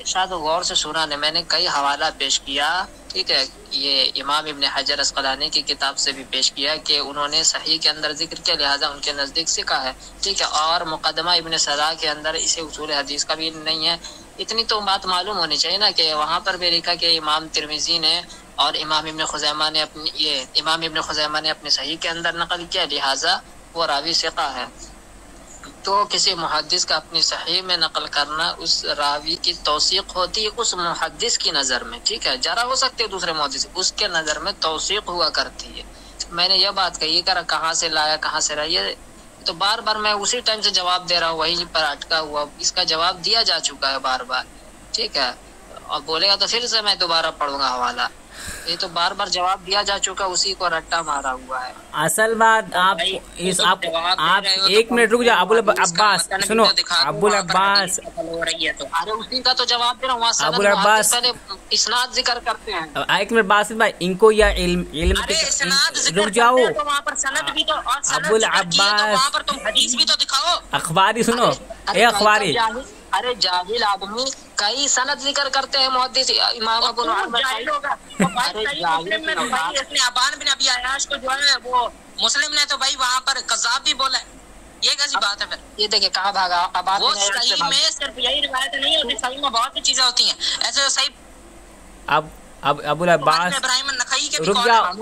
शायद गौर से सुना ने, मैंने कई हवाला पेश किया, ठीक है। ये इमाम इब्न हजर अस्कलानी की किताब से भी पेश किया कि उन्होंने सही के अंदर जिक्र किया, लिहाजा उनके नज़दीक सिका है, ठीक है। और मुकदमा इब्न सलाह के अंदर इसे उसूल हदीस का भी नहीं है। इतनी तो बात मालूम होनी चाहिए ना कि वहाँ पर भी लिखा कि इमाम तिरमिज़ी ने और इमाम इब्न खुज़ैमा ने अपने सही के अंदर नकल किया, लिहाजा वो रावी सिका है। तो किसी मुहद्दिस का अपनी सहीह में नकल करना उस रावी की तौसीक होती है उस मुहद्दिस की नज़र में, ठीक है, जरा हो सकती है दूसरे मुहद्दिस, उसके नज़र में तौसीक हुआ करती है। मैंने यह बात कही कर कहाँ से लाया कहाँ से रहा, ये तो बार बार मैं उसी टाइम से जवाब दे रहा हूँ, वहीं पर अटका हुआ, इसका जवाब दिया जा चुका है बार बार, ठीक है। और बोलेगा तो फिर से मैं दोबारा पढ़ूंगा हवाला, ये तो बार बार जवाब दिया जा चुका, उसी को रट्टा मारा हुआ है। असल बात आप एक मिनट रुक जाओ। अबुल अब्बास सुनो, अबुल अब्बास, अरे उसी का तो जवाब दे रहा हूँ। अबुल अब्बास पहले इस्नाद जिक्र करते हैं। एक मिनट बासित भाई, इनको या इल्म रुक जाओ। अबुल अब्बास वहाँ पर तुम हदीस भी तो दिखाओ, अखबारी सुनो, ए अखबारी। अरे जाहिल आदमी कई सनद जिक्र करते हैं मुहद्दिस इमाम अबू नुअयम। इसने अबान बिन अबी अय्याश को जो है वो मुस्लिम ने तो भाई वहाँ पर कज़ाब भी बोला है, ये कैसी बात है फिर? ये देखिए कहाँ भागा अबान। वो सही में सिर्फ यही रिवायत नहीं होती, सही में बहुत सी चीजें होती हैं ऐसे सही। अब अबुल अब्बास रुक जाओ,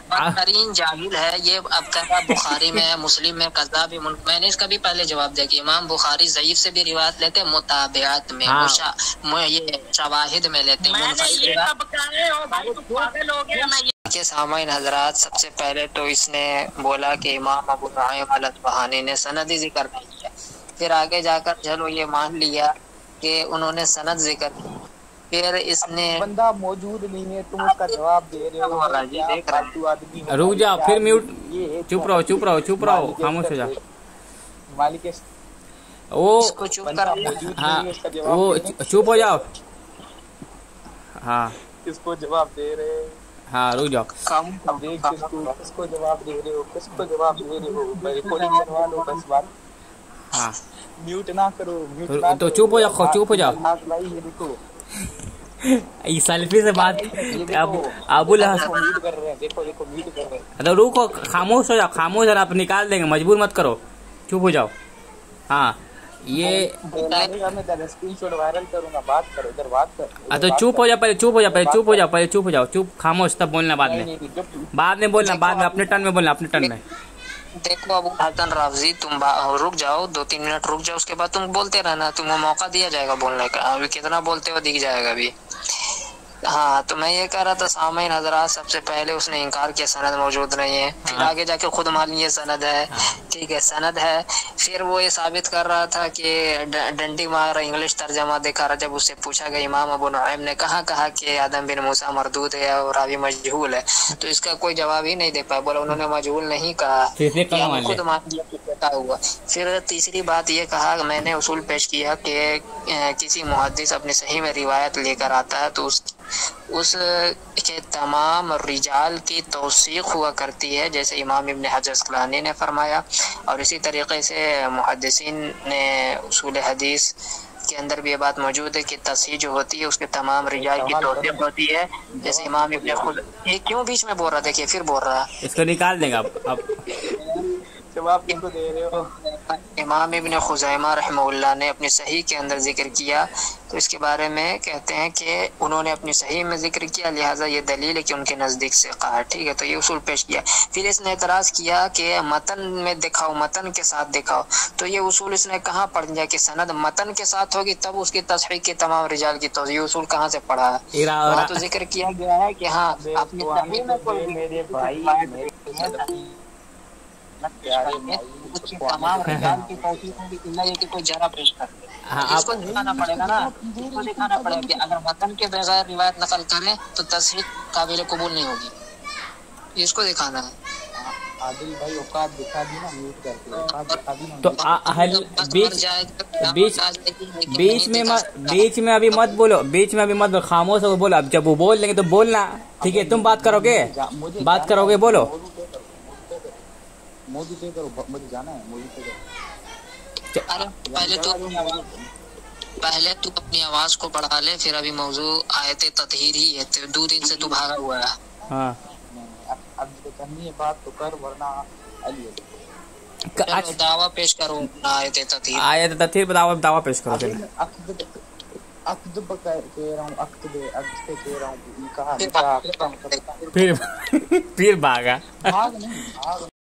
बदतरीन जाहिल है ये। अब कह रहा बुखारी में है, मुस्लिम में, कज़ाब भी। मैंने इसका भी पहले जवाब दिया कि इमाम बुखारी ज़ईफ से भी रिवायत लेते हैं, मुताबिआत में, ये शवाहिद में लेते हैं। सामाइन हजरात, सबसे पहले तो इसने बोला कि इमाम अबू नुअयम अल-अस्बहानी ने सनद ही जिक्र नहीं किया, फिर आगे जाकर चलो ये मान लिया कि उन्होंने सनद जिक्र की, फिर इसने बंदा मौजूद नहीं है, तुम उसका जवाब दे रहे हो। रुक जाओ, फिर म्यूट, चुप रहो चुप रहो चुप रहो, खामोश हो जाओ। मालिक वो चुप कर, हाँ वो चुप हो जाओ। हाँ किसको जवाब दे रहे हो? हाँ रुक जाओ, किसको जवाब दे रहे हो, किसको जवाब दे रहे हो? रिकॉर्डिंग करवा लो बस बात। हाँ म्यूट ना करो, म्यूट ना तो चुप हो जाओ, चुप हो जाओ। ये देखो सेल्फी से बात अबुल म्यूट कर रहे हैं, देखो देखो म्यूट कर रहे हैं। तो रुको, खामोश हो जाओ, खामोश, आप निकाल देंगे, मजबूर मत करो, चुप हो जाओ। हाँ ये स्क्रीनशॉट वायरल करूंगा, बात करो इधर, बात कर। तो चुप हो जाओ पहले, चुप हो जाओ पहले, चुप हो जाओ पहले, चुप हो जाओ, चुप, खामोश, तब बोलना बाद में, बाद में बोलना, बाद में अपने टर्न में बोलना, अपने टर्न में। देखो अबू हसन राफजी, तुम रुक जाओ, 2-3 मिनट रुक जाओ, उसके बाद तुम बोलते रहना, तुम्हें मौका दिया जाएगा बोलने का। अभी कितना बोलते हो दिख जाएगा अभी। हाँ तो मैं ये कह रहा था सामईन हज़रात, सबसे पहले उसने इनकार किया सनद मौजूद नहीं है, फिर आगे जाके खुद मान लिया सनद है, ठीक है सनद है। फिर वो ये साबित कर रहा था कि डंडी मार इंग्लिश तर्जमा दिखा रहा। जब उससे पूछा गया इमाम अबू नुअयम ने कहा कि आदम बिन मूसा मरदूद है और रावी मजहूल है, तो इसका कोई जवाब ही नहीं दे पाया, बोला उन्होंने मजहूल नहीं कहा, खुद मान लिया हुआ। फिर तीसरी बात ये कहा, मैंने उसूल पेश किया कि किसी मुहद्दिस अपने सही में रिवायत लेकर आता है तो उस के तमाम रिजाल की तौसीक हुआ करती है, जैसे इमाम इब्न हजर अस्क़लानी ने फरमाया, और इसी तरीके से मुहद्दिसीन ने उसूल हदीस के अंदर भी ये बात मौजूद है कि तस्हीह जो होती है उसके तमाम रिजाल की तौसीक होती है, जैसे इमाम इब्न खुद। ये क्यों बीच में बोल रहा, देखिए फिर बोल रहा है, इसको निकाल देगा अब जवाब किनको दे रहे हो? इमाम इब्न खुज़ैमा रहमहुल्लाह ने अपनी सही के अंदर जिक्र किया, तो इसके बारे में कहते हैं कि उन्होंने अपनी सही में जिक्र किया, लिहाजा ये दलील है कि उनके नज़दीक से कहा, ठीक है। तो ये उसूल पेश किया। फिर इसने एतराज़ किया कि मतन में दिखाओ, मतन के साथ दिखाओ, तो ये उसूल इसने कहाँ पढ़ दिया कि सनद मतन के साथ होगी तब उसकी तस्हीह के तमाम रिजाल की तौसीक, ये उसूल कहाँ से पढ़ा है? वहाँ तो जिक्र किया गया है कि हाँ अपनी सही में कोई मेरे भाई तमाम रिजाल की तौसीक होगी, कि कोई जरा पेश कर दे। इसको दिखाना पड़ेगा ना, इसको दिखाना पड़ेगा कि अगर मतन के बगैर रिवायत नकल करें तो तस्हीह काबिल कबूल नहीं होगी, इसको दिखाना है। आदिल भाई औकात दिखा दी ना, म्यूट करके औकात दिखा दी ना। तो बीच में अभी मत बोलो, बीच में अभी मत बोलो, खामोश हो बोलो। अब जब वो बोल लेंगे तो बोलना, ठीक है? तुम बात करोगे, बात करोगे, बोलो। मोदी पे करो, मुझे जाना है मोदी पे करो। अरे पहले तू अपनी आवाज को बढ़ा ले, फिर अभी मौजू आयते ततहीर ही है, 2 दिन से तू भागा हुआ है। हाँ अब जो करनी है बात तो कर, वरना दावा पेश करो, आयते ततहीर, आयते ततहीर दावा पेश करो। अक्द कह रहा हूँ, अक्द कह रहा हूँ, कहा फिर भागा। भाग नहीं, भाग